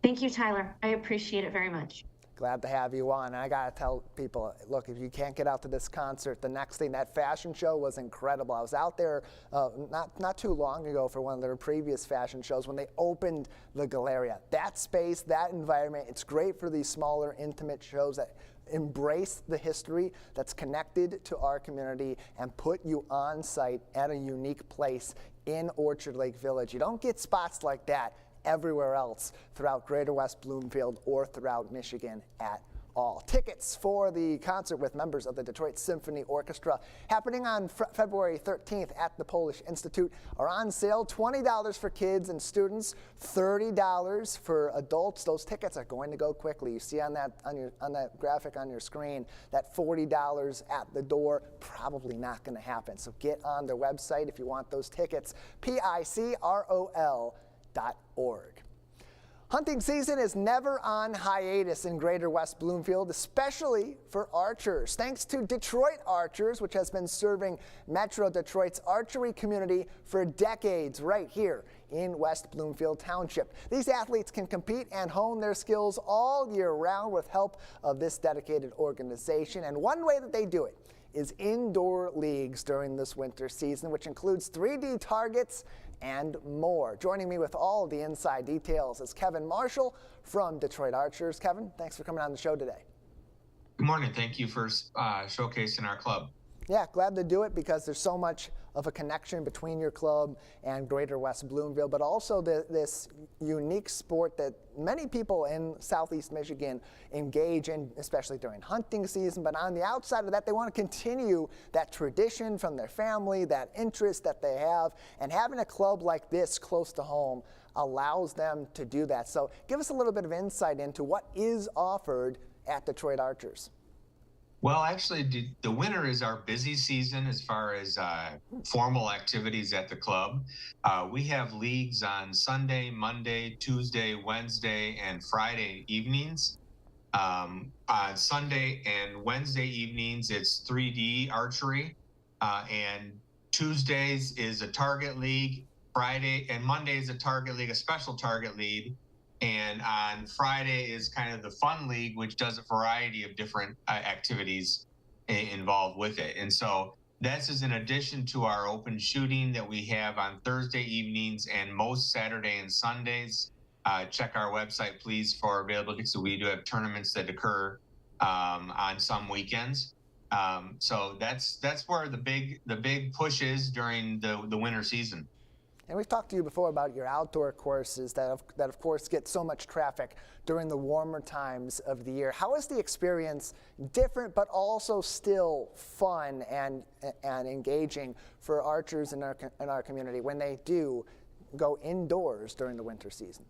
S11: Thank you, Tyler. I appreciate it very much.
S2: Glad to have you on. And I got to tell people, look, if you can't get out to this concert, the next thing, that fashion show was incredible. I was out there not too long ago for one of their previous fashion shows when they opened the Galleria. That space, that environment, it's great for these smaller, intimate shows that embrace the history that's connected to our community and put you on site at a unique place in Orchard Lake Village. You don't get spots like that everywhere else throughout Greater West Bloomfield or throughout Michigan at all. Tickets for the concert with members of the Detroit Symphony Orchestra happening on February 13th at the Polish Institute are on sale. $20 for kids and students, $30 for adults. Those tickets are going to go quickly. You see on that graphic on your screen that $40 at the door, probably not going to happen. So get on their website if you want those tickets, picrol.org. Hunting season is never on hiatus in Greater West Bloomfield, especially for archers. Thanks to Detroit Archers, which has been serving Metro Detroit's archery community for decades right here in West Bloomfield Township. These athletes can compete and hone their skills all year round with help of this dedicated organization. And one way that they do it is indoor leagues during this winter season, which includes 3D targets and more. Joining me with all of the inside details is Kevin Marshall from Detroit Archers. Kevin, thanks for coming on the show today.
S12: Good morning. Thank you for showcasing our club.
S2: Yeah, glad to do it because there's so much of a connection between your club and Greater West Bloomfield, but also this unique sport that many people in Southeast Michigan engage in, especially during hunting season. But on the outside of that, they want to continue that tradition from their family, that interest that they have, and having a club like this close to home allows them to do that. So give us a little bit of insight into what is offered at Detroit Archers.
S12: Well, actually, the winter is our busy season as far as formal activities at the club. We have leagues on Sunday, Monday, Tuesday, Wednesday, and Friday evenings. On Sunday and Wednesday evenings, it's 3D archery, and Tuesdays is a target league. Friday and Monday is a target league, a special target league. And on Friday is kind of the fun league, which does a variety of different activities involved with it. And so this is in addition to our open shooting that we have on Thursday evenings and most Saturday and Sundays. Check our website, please, for availability. So we do have tournaments that occur on some weekends. So that's where the big push is during the winter season.
S2: And we've talked to you before about your outdoor courses that of course get so much traffic during the warmer times of the year. How is the experience different but also still fun and engaging for archers in our community when they do go indoors during the winter season?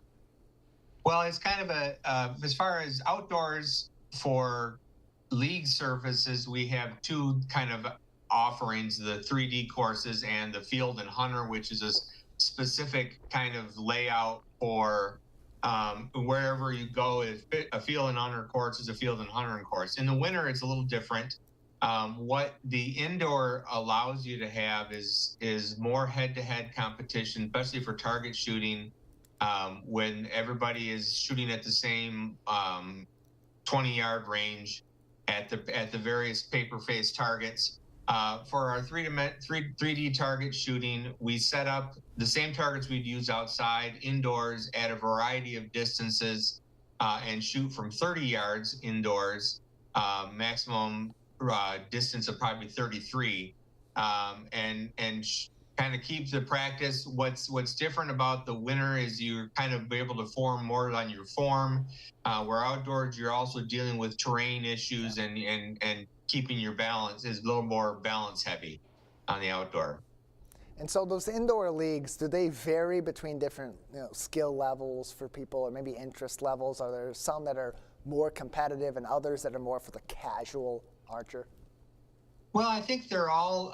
S12: Well, it's kind of as far as outdoors for league surfaces, we have two kind of offerings, the 3D courses and the Field and Hunter, which is a specific kind of layout for wherever you go. A Field and Hunter course is a Field and Hunter course. In the winter, it's a little different. What the indoor allows you to have is more head-to-head competition, especially for target shooting, when everybody is shooting at the same 20-yard range at the various paper-faced targets. For our 3D target shooting, we set up the same targets we'd use outside, indoors, at a variety of distances, and shoot from 30 yards indoors, maximum distance of probably 33, and kind of keep the practice. What's different about the winter is you're kind of able to form more on your form. Where outdoors, you're also dealing with terrain issues and keeping your balance is a little more balance heavy on the outdoor.
S2: And so those indoor leagues, do they vary between different skill levels for people or maybe interest levels? Are there some that are more competitive and others that are more for the casual archer?
S12: Well, I think they're all,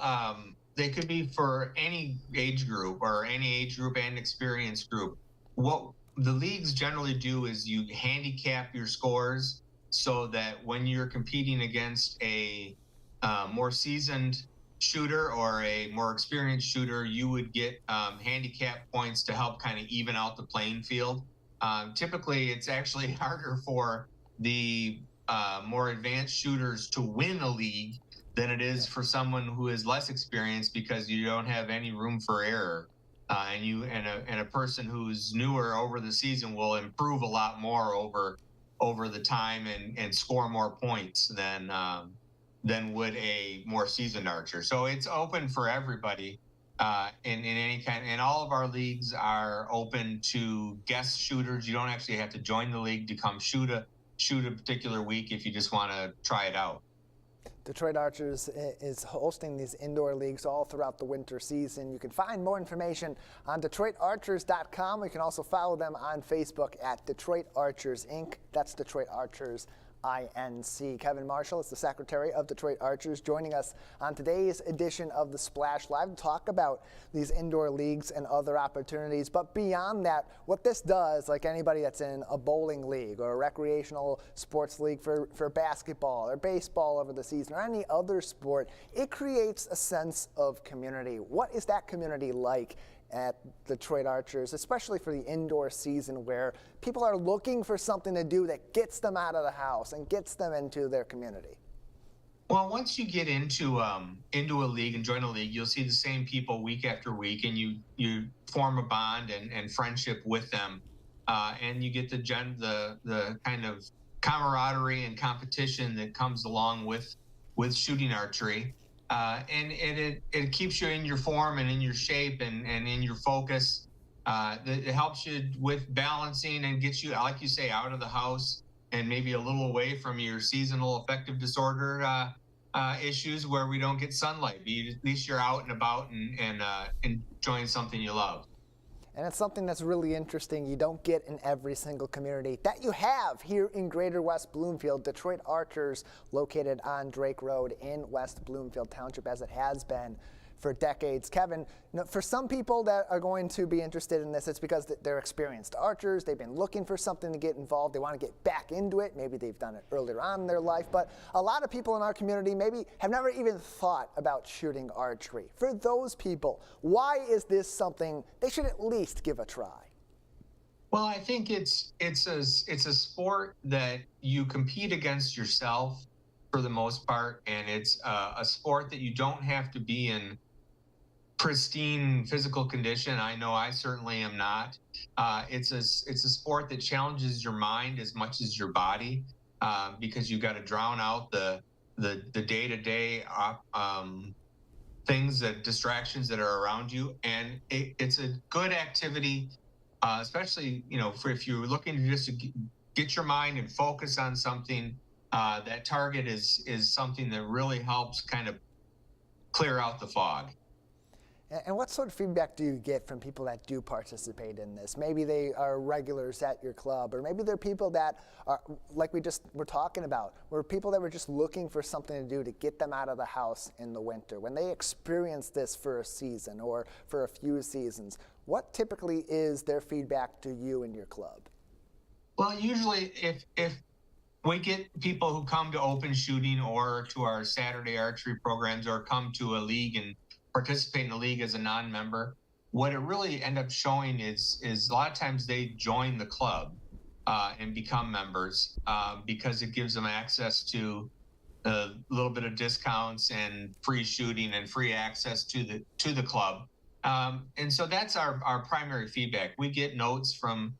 S12: they could be for any age group and experience group. What the leagues generally do is you handicap your scores so that when you're competing against a more seasoned shooter or a more experienced shooter, you would get handicap points to help kind of even out the playing field. Typically, it's actually harder for the more advanced shooters to win a league than it is for someone who is less experienced, because you don't have any room for error. And a person who's newer over the season will improve a lot more over the time and score more points than would a more seasoned archer. So it's open for everybody. In any kind, and all of our leagues are open to guest shooters. You don't actually have to join the league to come shoot a particular week if you just want to try it out.
S2: Detroit Archers is hosting these indoor leagues all throughout the winter season. You can find more information on DetroitArchers.com. You can also follow them on Facebook at Detroit Archers Inc. That's Detroit Archers INC. Kevin Marshall is the Secretary of Detroit Archers, joining us on today's edition of the Splash Live to talk about these indoor leagues and other opportunities. But beyond that, what this does, like anybody that's in a bowling league or a recreational sports league for basketball or baseball over the season or any other sport, it creates a sense of community. What is that community like at Detroit Archers, especially for the indoor season where people are looking for something to do that gets them out of the house and gets them into their community?
S12: Well, once you get into a league and join a league, you'll see the same people week after week, and you form a bond and friendship with them, and you get the kind of camaraderie and competition that comes along with shooting archery. And it keeps you in your form and in your shape and in your focus. It helps you with balancing and gets you, like you say, out of the house and maybe a little away from your seasonal affective disorder issues where we don't get sunlight. At least you're out and about and enjoying something you love.
S2: And it's something that's really interesting you don't get in every single community that you have here in Greater West Bloomfield. Detroit Archers, located on Drake Road in West Bloomfield Township, as it has been for decades. Kevin, for some people that are going to be interested in this, it's because they're experienced archers. They've been looking for something to get involved. They want to get back into it. Maybe they've done it earlier on in their life. But a lot of people in our community maybe have never even thought about shooting archery. For those people, why is this something they should at least give a try?
S12: Well, I think it's a sport that you compete against yourself for the most part, and it's a sport that you don't have to be in pristine physical condition. I know I certainly am not. It's a sport that challenges your mind as much as your body, because you've got to drown out the day-to-day things, distractions that are around you, and it's a good activity, especially if you're looking to just get your mind and focus on something. That target is something that really helps kind of clear out the fog.
S2: And what sort of feedback do you get from people that do participate in this? Maybe they are regulars at your club, or maybe they're people that are, like we just were talking about, were people that were just looking for something to do to get them out of the house in the winter. When they experience this for a season or for a few seasons, what typically is their feedback to you and your club?
S12: Well, usually if we get people who come to open shooting or to our Saturday archery programs or come to a league and participate in the league as a non-member, what it really ends up showing is a lot of times they join the club and become members because it gives them access to a little bit of discounts and free shooting and free access to the club. And so that's our primary feedback. We get notes from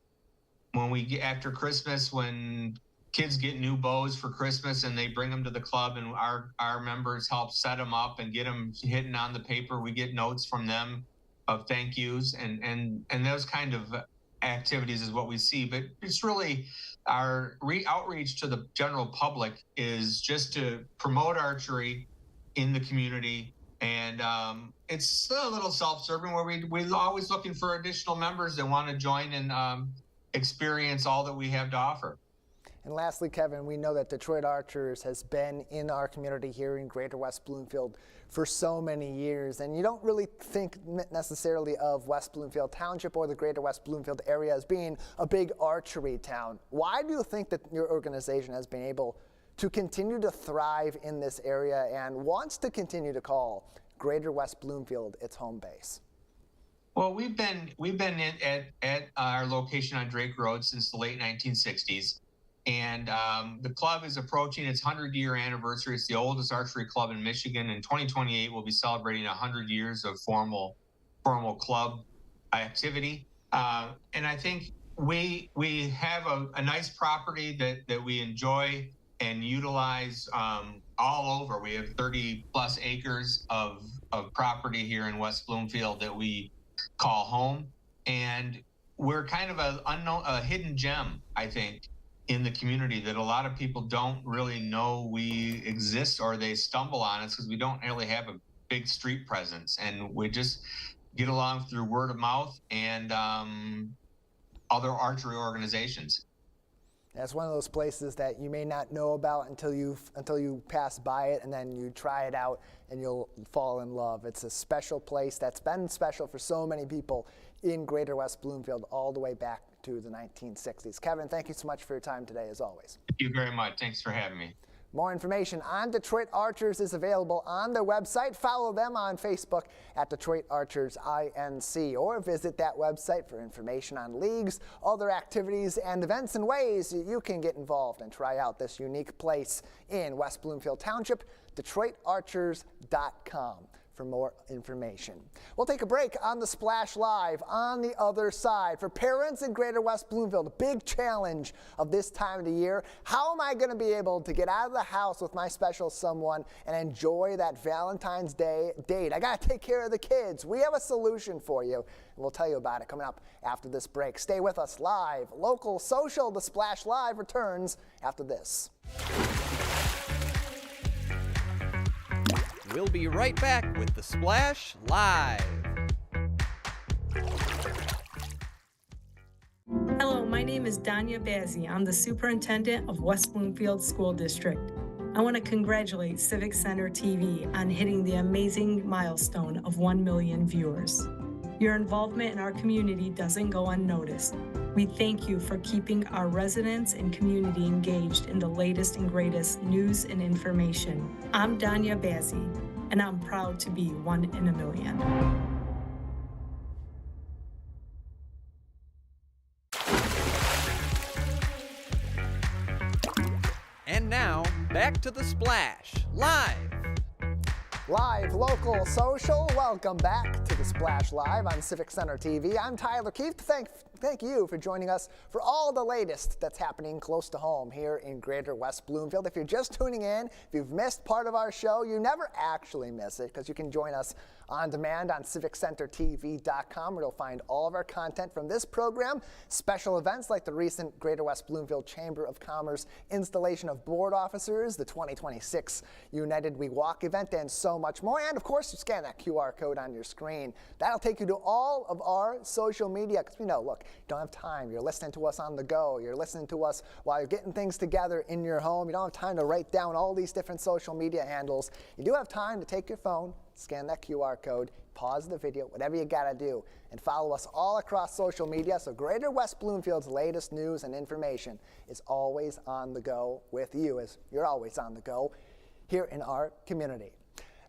S12: when we get after Christmas, when kids get new bows for Christmas and they bring them to the club, and our members help set them up and get them hitting on the paper. We get notes from them of thank yous and those kind of activities is what we see. But it's really our outreach to the general public is just to promote archery in the community. And it's a little self-serving where we're always looking for additional members that want to join and experience all that we have to offer.
S2: And lastly, Kevin, we know that Detroit Archers has been in our community here in Greater West Bloomfield for so many years, and you don't really think necessarily of West Bloomfield Township or the Greater West Bloomfield area as being a big archery town. Why do you think that your organization has been able to continue to thrive in this area and wants to continue to call Greater West Bloomfield its home base?
S12: Well, we've been at our location on Drake Road since the late 1960s, and the club is approaching its 100-year anniversary. It's the oldest archery club in Michigan. In 2028, we'll be celebrating 100 years of formal club activity. And I think we have a nice property that we enjoy and utilize all over. We have 30 plus acres of property here in West Bloomfield that we call home, and we're kind of a hidden gem, I think, in the community that a lot of people don't really know we exist, or they stumble on us because we don't really have a big street presence, and we just get along through word of mouth and other archery organizations.
S2: That's one of those places that you may not know about until you pass by it, and then you try it out and you'll fall in love. It's a special place that's been special for so many people in Greater West Bloomfield all the way back to the 1960s. Kevin, thank you so much for your time today, as always.
S12: Thank you very much. Thanks for having me.
S2: More information on Detroit Archers is available on their website. Follow them on Facebook at Detroit Archers INC, or visit that website for information on leagues, other activities, and events and ways you can get involved and try out this unique place in West Bloomfield Township, DetroitArchers.com. for more information. We'll take a break on the Splash Live on the other side. For parents in Greater West Bloomfield, a big challenge of this time of the year. How am I going to be able to get out of the house with my special someone and enjoy that Valentine's Day date? I got to take care of the kids. We have a solution for you, and we'll tell you about it coming up after this break. Stay with us. Live, local, social, the Splash Live returns after this.
S1: We'll be right back with the Splash Live.
S13: Hello, my name is Danya Bazzi. I'm the superintendent of West Bloomfield School District. I want to congratulate Civic Center TV on hitting the amazing milestone of 1 million viewers. Your involvement in our community doesn't go unnoticed. We thank you for keeping our residents and community engaged in the latest and greatest news and information. I'm Danya Bazzi, and I'm proud to be 1 in a million.
S1: And now, back to the Splash Live.
S2: Live, local, social, welcome back to the Splash Live on Civic Center TV. I'm Tyler Keefe. Thank you for joining us for all the latest that's happening close to home here in Greater West Bloomfield. If you're just tuning in, if you've missed part of our show, you never actually miss it because you can join us on demand on civiccentertv.com, where you'll find all of our content from this program, special events like the recent Greater West Bloomfield Chamber of Commerce installation of board officers, the 2026 United We Walk event, and so much more. And of course, you scan that QR code on your screen. That'll take you to all of our social media, because we know, look, you don't have time. You're listening to us on the go. You're listening to us while you're getting things together in your home. You don't have time to write down all these different social media handles. You do have time to take your phone, scan that QR code, pause the video, whatever you gotta do, and follow us all across social media. So Greater West Bloomfield's latest news and information is always on the go with you, as you're always on the go here in our community.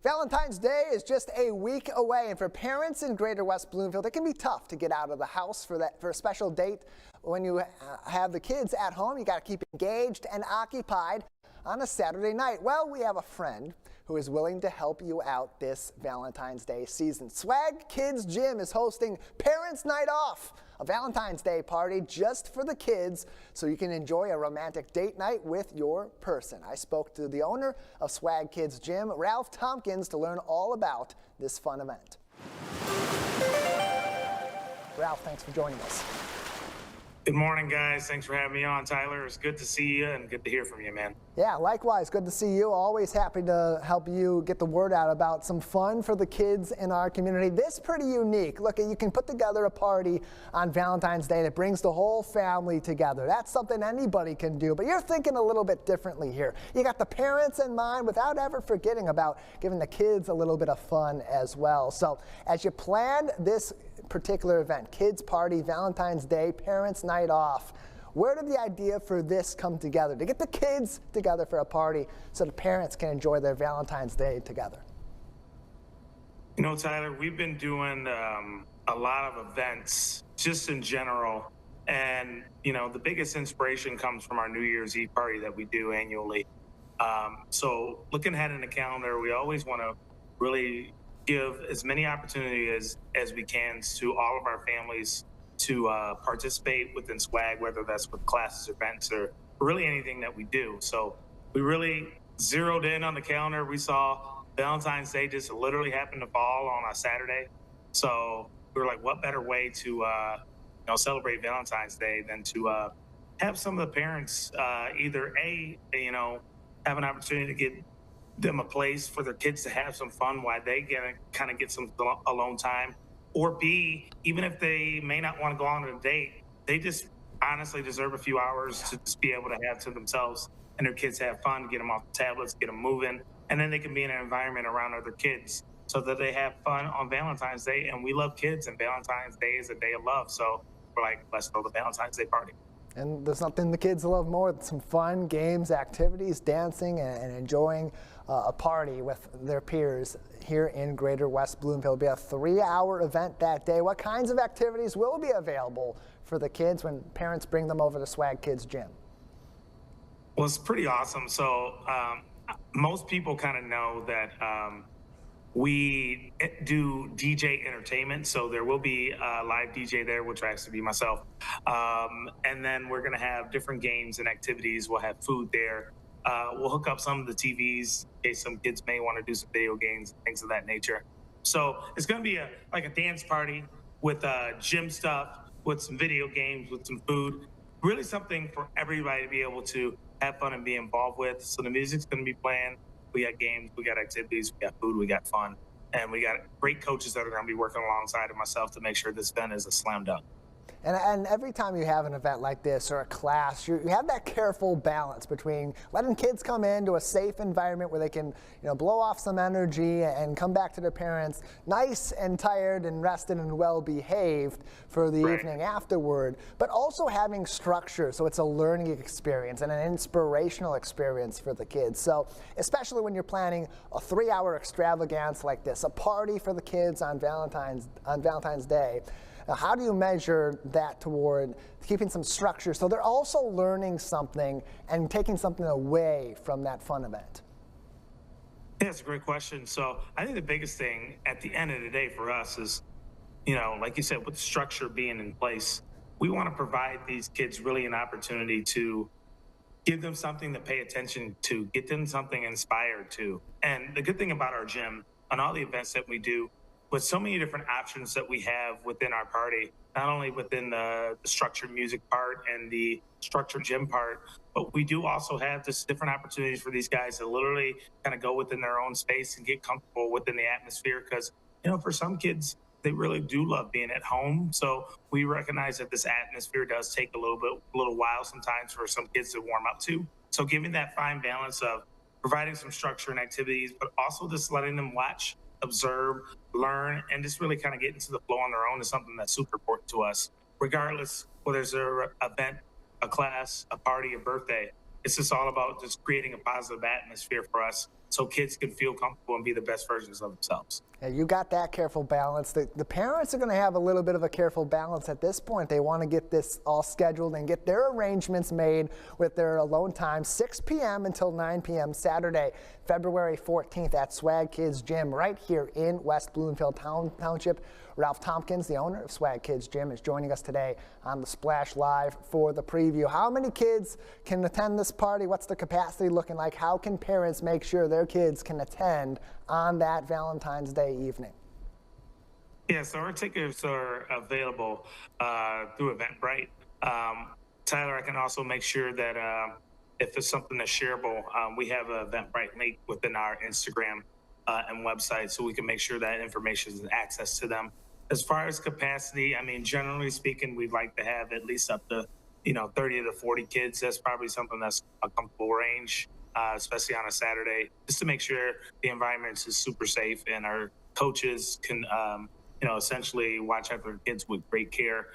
S2: Valentine's Day is just a week away, and for parents in Greater West Bloomfield, it can be tough to get out of the house for a special date. When you have the kids at home, you got to keep engaged and occupied on a Saturday night. Well, we have a friend who is willing to help you out this Valentine's Day season. Swag Kids Gym is hosting Parents' Night Off, a Valentine's Day party just for the kids so you can enjoy a romantic date night with your person. I spoke to the owner of Swag Kids Gym, Ralph Tompkins, to learn all about this fun event. Ralph, thanks for joining us.
S14: Good morning, guys. Thanks for having me on, Tyler. It's good to see you and good to hear from you, man.
S2: Yeah, likewise. Good to see you. Always happy to help you get the word out about some fun for the kids in our community. This is pretty unique. Look, you can put together a party on Valentine's Day that brings the whole family together. That's something anybody can do, but you're thinking a little bit differently here. You got the parents in mind without ever forgetting about giving the kids a little bit of fun as well. So as you plan this particular event, Kids Party, Valentine's Day, Parents' Night Off, where did the idea for this come together? To get the kids together for a party so the parents can enjoy their Valentine's Day together.
S14: You know, Tyler, we've been doing a lot of events just in general. And, the biggest inspiration comes from our New Year's Eve party that we do annually. So looking ahead in the calendar, we always want to really give as many opportunities as we can to all of our families to participate within swag, whether that's with classes, events, or really anything that we do. So we really zeroed in on the calendar. We saw Valentine's Day just literally happened to fall on a Saturday. So we were like, what better way to celebrate Valentine's Day than to have some of the parents either have an opportunity to get them a place for their kids to have some fun while they get some alone time, or B, even if they may not want to go on a date, they just honestly deserve a few hours to just be able to have to themselves and their kids have fun, get them off the tablets, get them moving, and then they can be in an environment around other kids so that they have fun on Valentine's Day. And we love kids, and Valentine's Day is a day of love. So we're like, let's throw the Valentine's Day party.
S2: And there's nothing the kids love more than some fun, games, activities, dancing, and enjoying a party with their peers here in Greater West Bloomfield. It'll be a 3-hour event that day. What kinds of activities will be available for the kids when parents bring them over to Swag Kids Gym?
S14: Well, it's pretty awesome. So most people kind of know that we do DJ entertainment, so there will be a live DJ there, which will actually be myself. And then we're gonna have different games and activities. We'll have food there. We'll hook up some of the TVs in case some kids may want to do some video games, things of that nature. So it's gonna be like a dance party with gym stuff, with some video games, with some food. Really something for everybody to be able to have fun and be involved with. So the music's gonna be playing. We got games, we got activities, we got food, we got fun, and we got great coaches that are going to be working alongside of myself to make sure this event is a slam dunk.
S2: And every time you have an event like this or a class, you have that careful balance between letting kids come into a safe environment where they can, blow off some energy and come back to their parents nice and tired and rested and well behaved for the evening afterward, but also having structure so it's a learning experience and an inspirational experience for the kids. So especially when you're planning a 3-hour extravaganza like this, a party for the kids on Valentine's Day. Now, how do you measure that toward keeping some structure so they're also learning something and taking something away from that fun event?
S14: Yeah, that's a great question. So I think the biggest thing at the end of the day for us is, like you said, with the structure being in place, we want to provide these kids really an opportunity to give them something to pay attention to, get them something inspired to. And the good thing about our gym and all the events that we do, with so many different options that we have within our party, not only within the structured music part and the structured gym part, but we do also have just different opportunities for these guys to literally kind of go within their own space and get comfortable within the atmosphere. Because, for some kids, they really do love being at home. So we recognize that this atmosphere does take a little while sometimes for some kids to warm up to. So giving that fine balance of providing some structure and activities, but also just letting them watch, observe, learn, and just really kind of get into the flow on their own is something that's super important to us. Regardless whether it's an event, a class, a party, a birthday, it's just all about just creating a positive atmosphere for us so kids can feel comfortable and be the best versions of themselves.
S2: Yeah, you got that careful balance. The parents are going to have a little bit of a careful balance at this point. They want to get this all scheduled and get their arrangements made with their alone time, 6 p.m. until 9 p.m. Saturday, February 14th at Swag Kids Gym right here in West Bloomfield Township. Ralph Tompkins, the owner of Swag Kids Gym, is joining us today on the Splash Live for the preview. How many kids can attend this party? What's the capacity looking like? How can parents make sure their kids can attend on that Valentine's Day evening?
S14: Yeah, so our tickets are available through Eventbrite. Tyler, I can also make sure that if it's something that's shareable, we have an Eventbrite link within our Instagram and website, so we can make sure that information is access to them. As far as capacity, generally speaking, we'd like to have at least up to 30 to 40 kids. That's probably something that's a comfortable range, especially on a Saturday, just to make sure the environment is super safe and our coaches can essentially watch after their kids with great care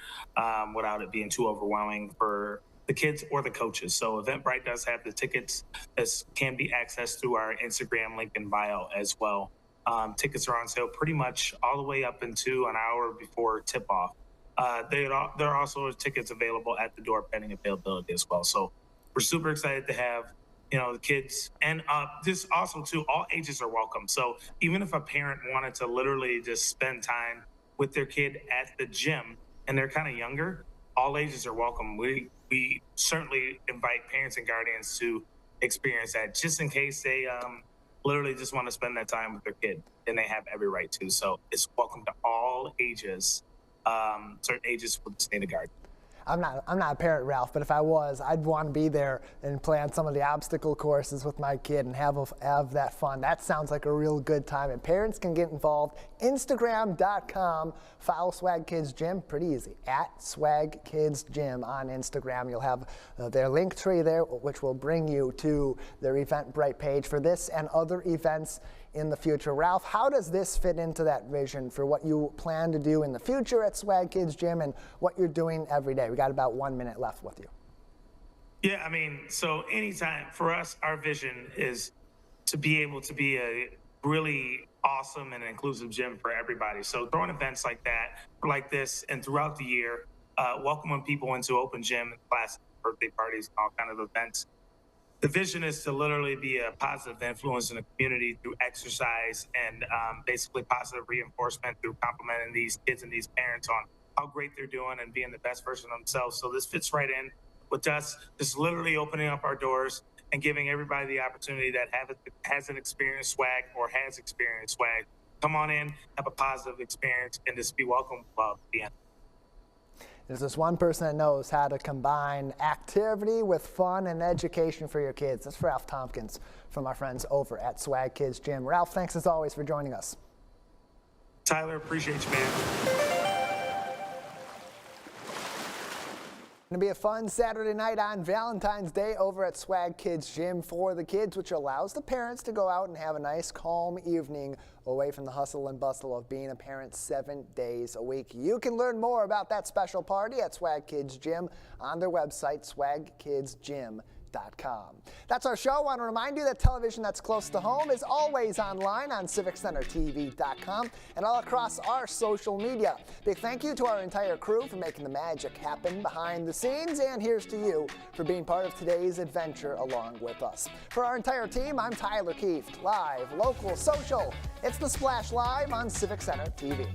S14: without it being too overwhelming for the kids or the coaches. So Eventbrite does have the tickets that can be accessed through our Instagram link in bio as well. Tickets are on sale pretty much all the way up into an hour before tip-off. There are also tickets available at the door pending availability as well. So we're super excited to have, the kids. And this also, too, all ages are welcome. So even if a parent wanted to literally just spend time with their kid at the gym and they're kind of younger, all ages are welcome. We certainly invite parents and guardians to experience that just in case they literally just want to spend that time with their kid, and they have every right to. So it's welcome to all ages, certain ages with the state of guard.
S2: I'm not a parent, Ralph, but if I was, I'd want to be there and play on some of the obstacle courses with my kid and have that fun. That sounds like a real good time, and parents can get involved. Instagram.com, follow Swag Kids Gym, pretty easy, at Swag Kids Gym on Instagram. You'll have their link tree there, which will bring you to their Eventbrite page for this and other events in the future. Ralph, how does this fit into that vision for what you plan to do in the future at Swag Kids Gym and what you're doing every day? We got about 1 minute left with you.
S14: Yeah, so anytime for us, our vision is to be able to be a really awesome and inclusive gym for everybody. So throwing events like that, like this, and throughout the year, welcoming people into open gym, classes, birthday parties, all kind of events. The vision is to literally be a positive influence in the community through exercise and basically positive reinforcement through complimenting these kids and these parents on how great they're doing and being the best version of themselves. So this fits right in with us, just literally opening up our doors and giving everybody the opportunity that hasn't experienced swag or has experienced swag. Come on in, have a positive experience, and just be welcome at the end.
S2: There's this one person that knows how to combine activity with fun and education for your kids. That's Ralph Tompkins from our friends over at Swag Kids Gym. Ralph, thanks as always for joining us.
S14: Tyler, appreciate you, man.
S2: Going to be a fun Saturday night on Valentine's Day over at Swag Kids Gym for the kids, which allows the parents to go out and have a nice calm evening away from the hustle and bustle of being a parent 7 days a week. You can learn more about that special party at Swag Kids Gym on their website, swagkidsgym.com. That's our show. I want to remind you that television that's close to home is always online on civiccentertv.com and all across our social media. Big thank you to our entire crew for making the magic happen behind the scenes, and here's to you for being part of today's adventure along with us. For our entire team, I'm Tyler Kieft. Live, local, social. It's The Splash Live on Civic Center TV.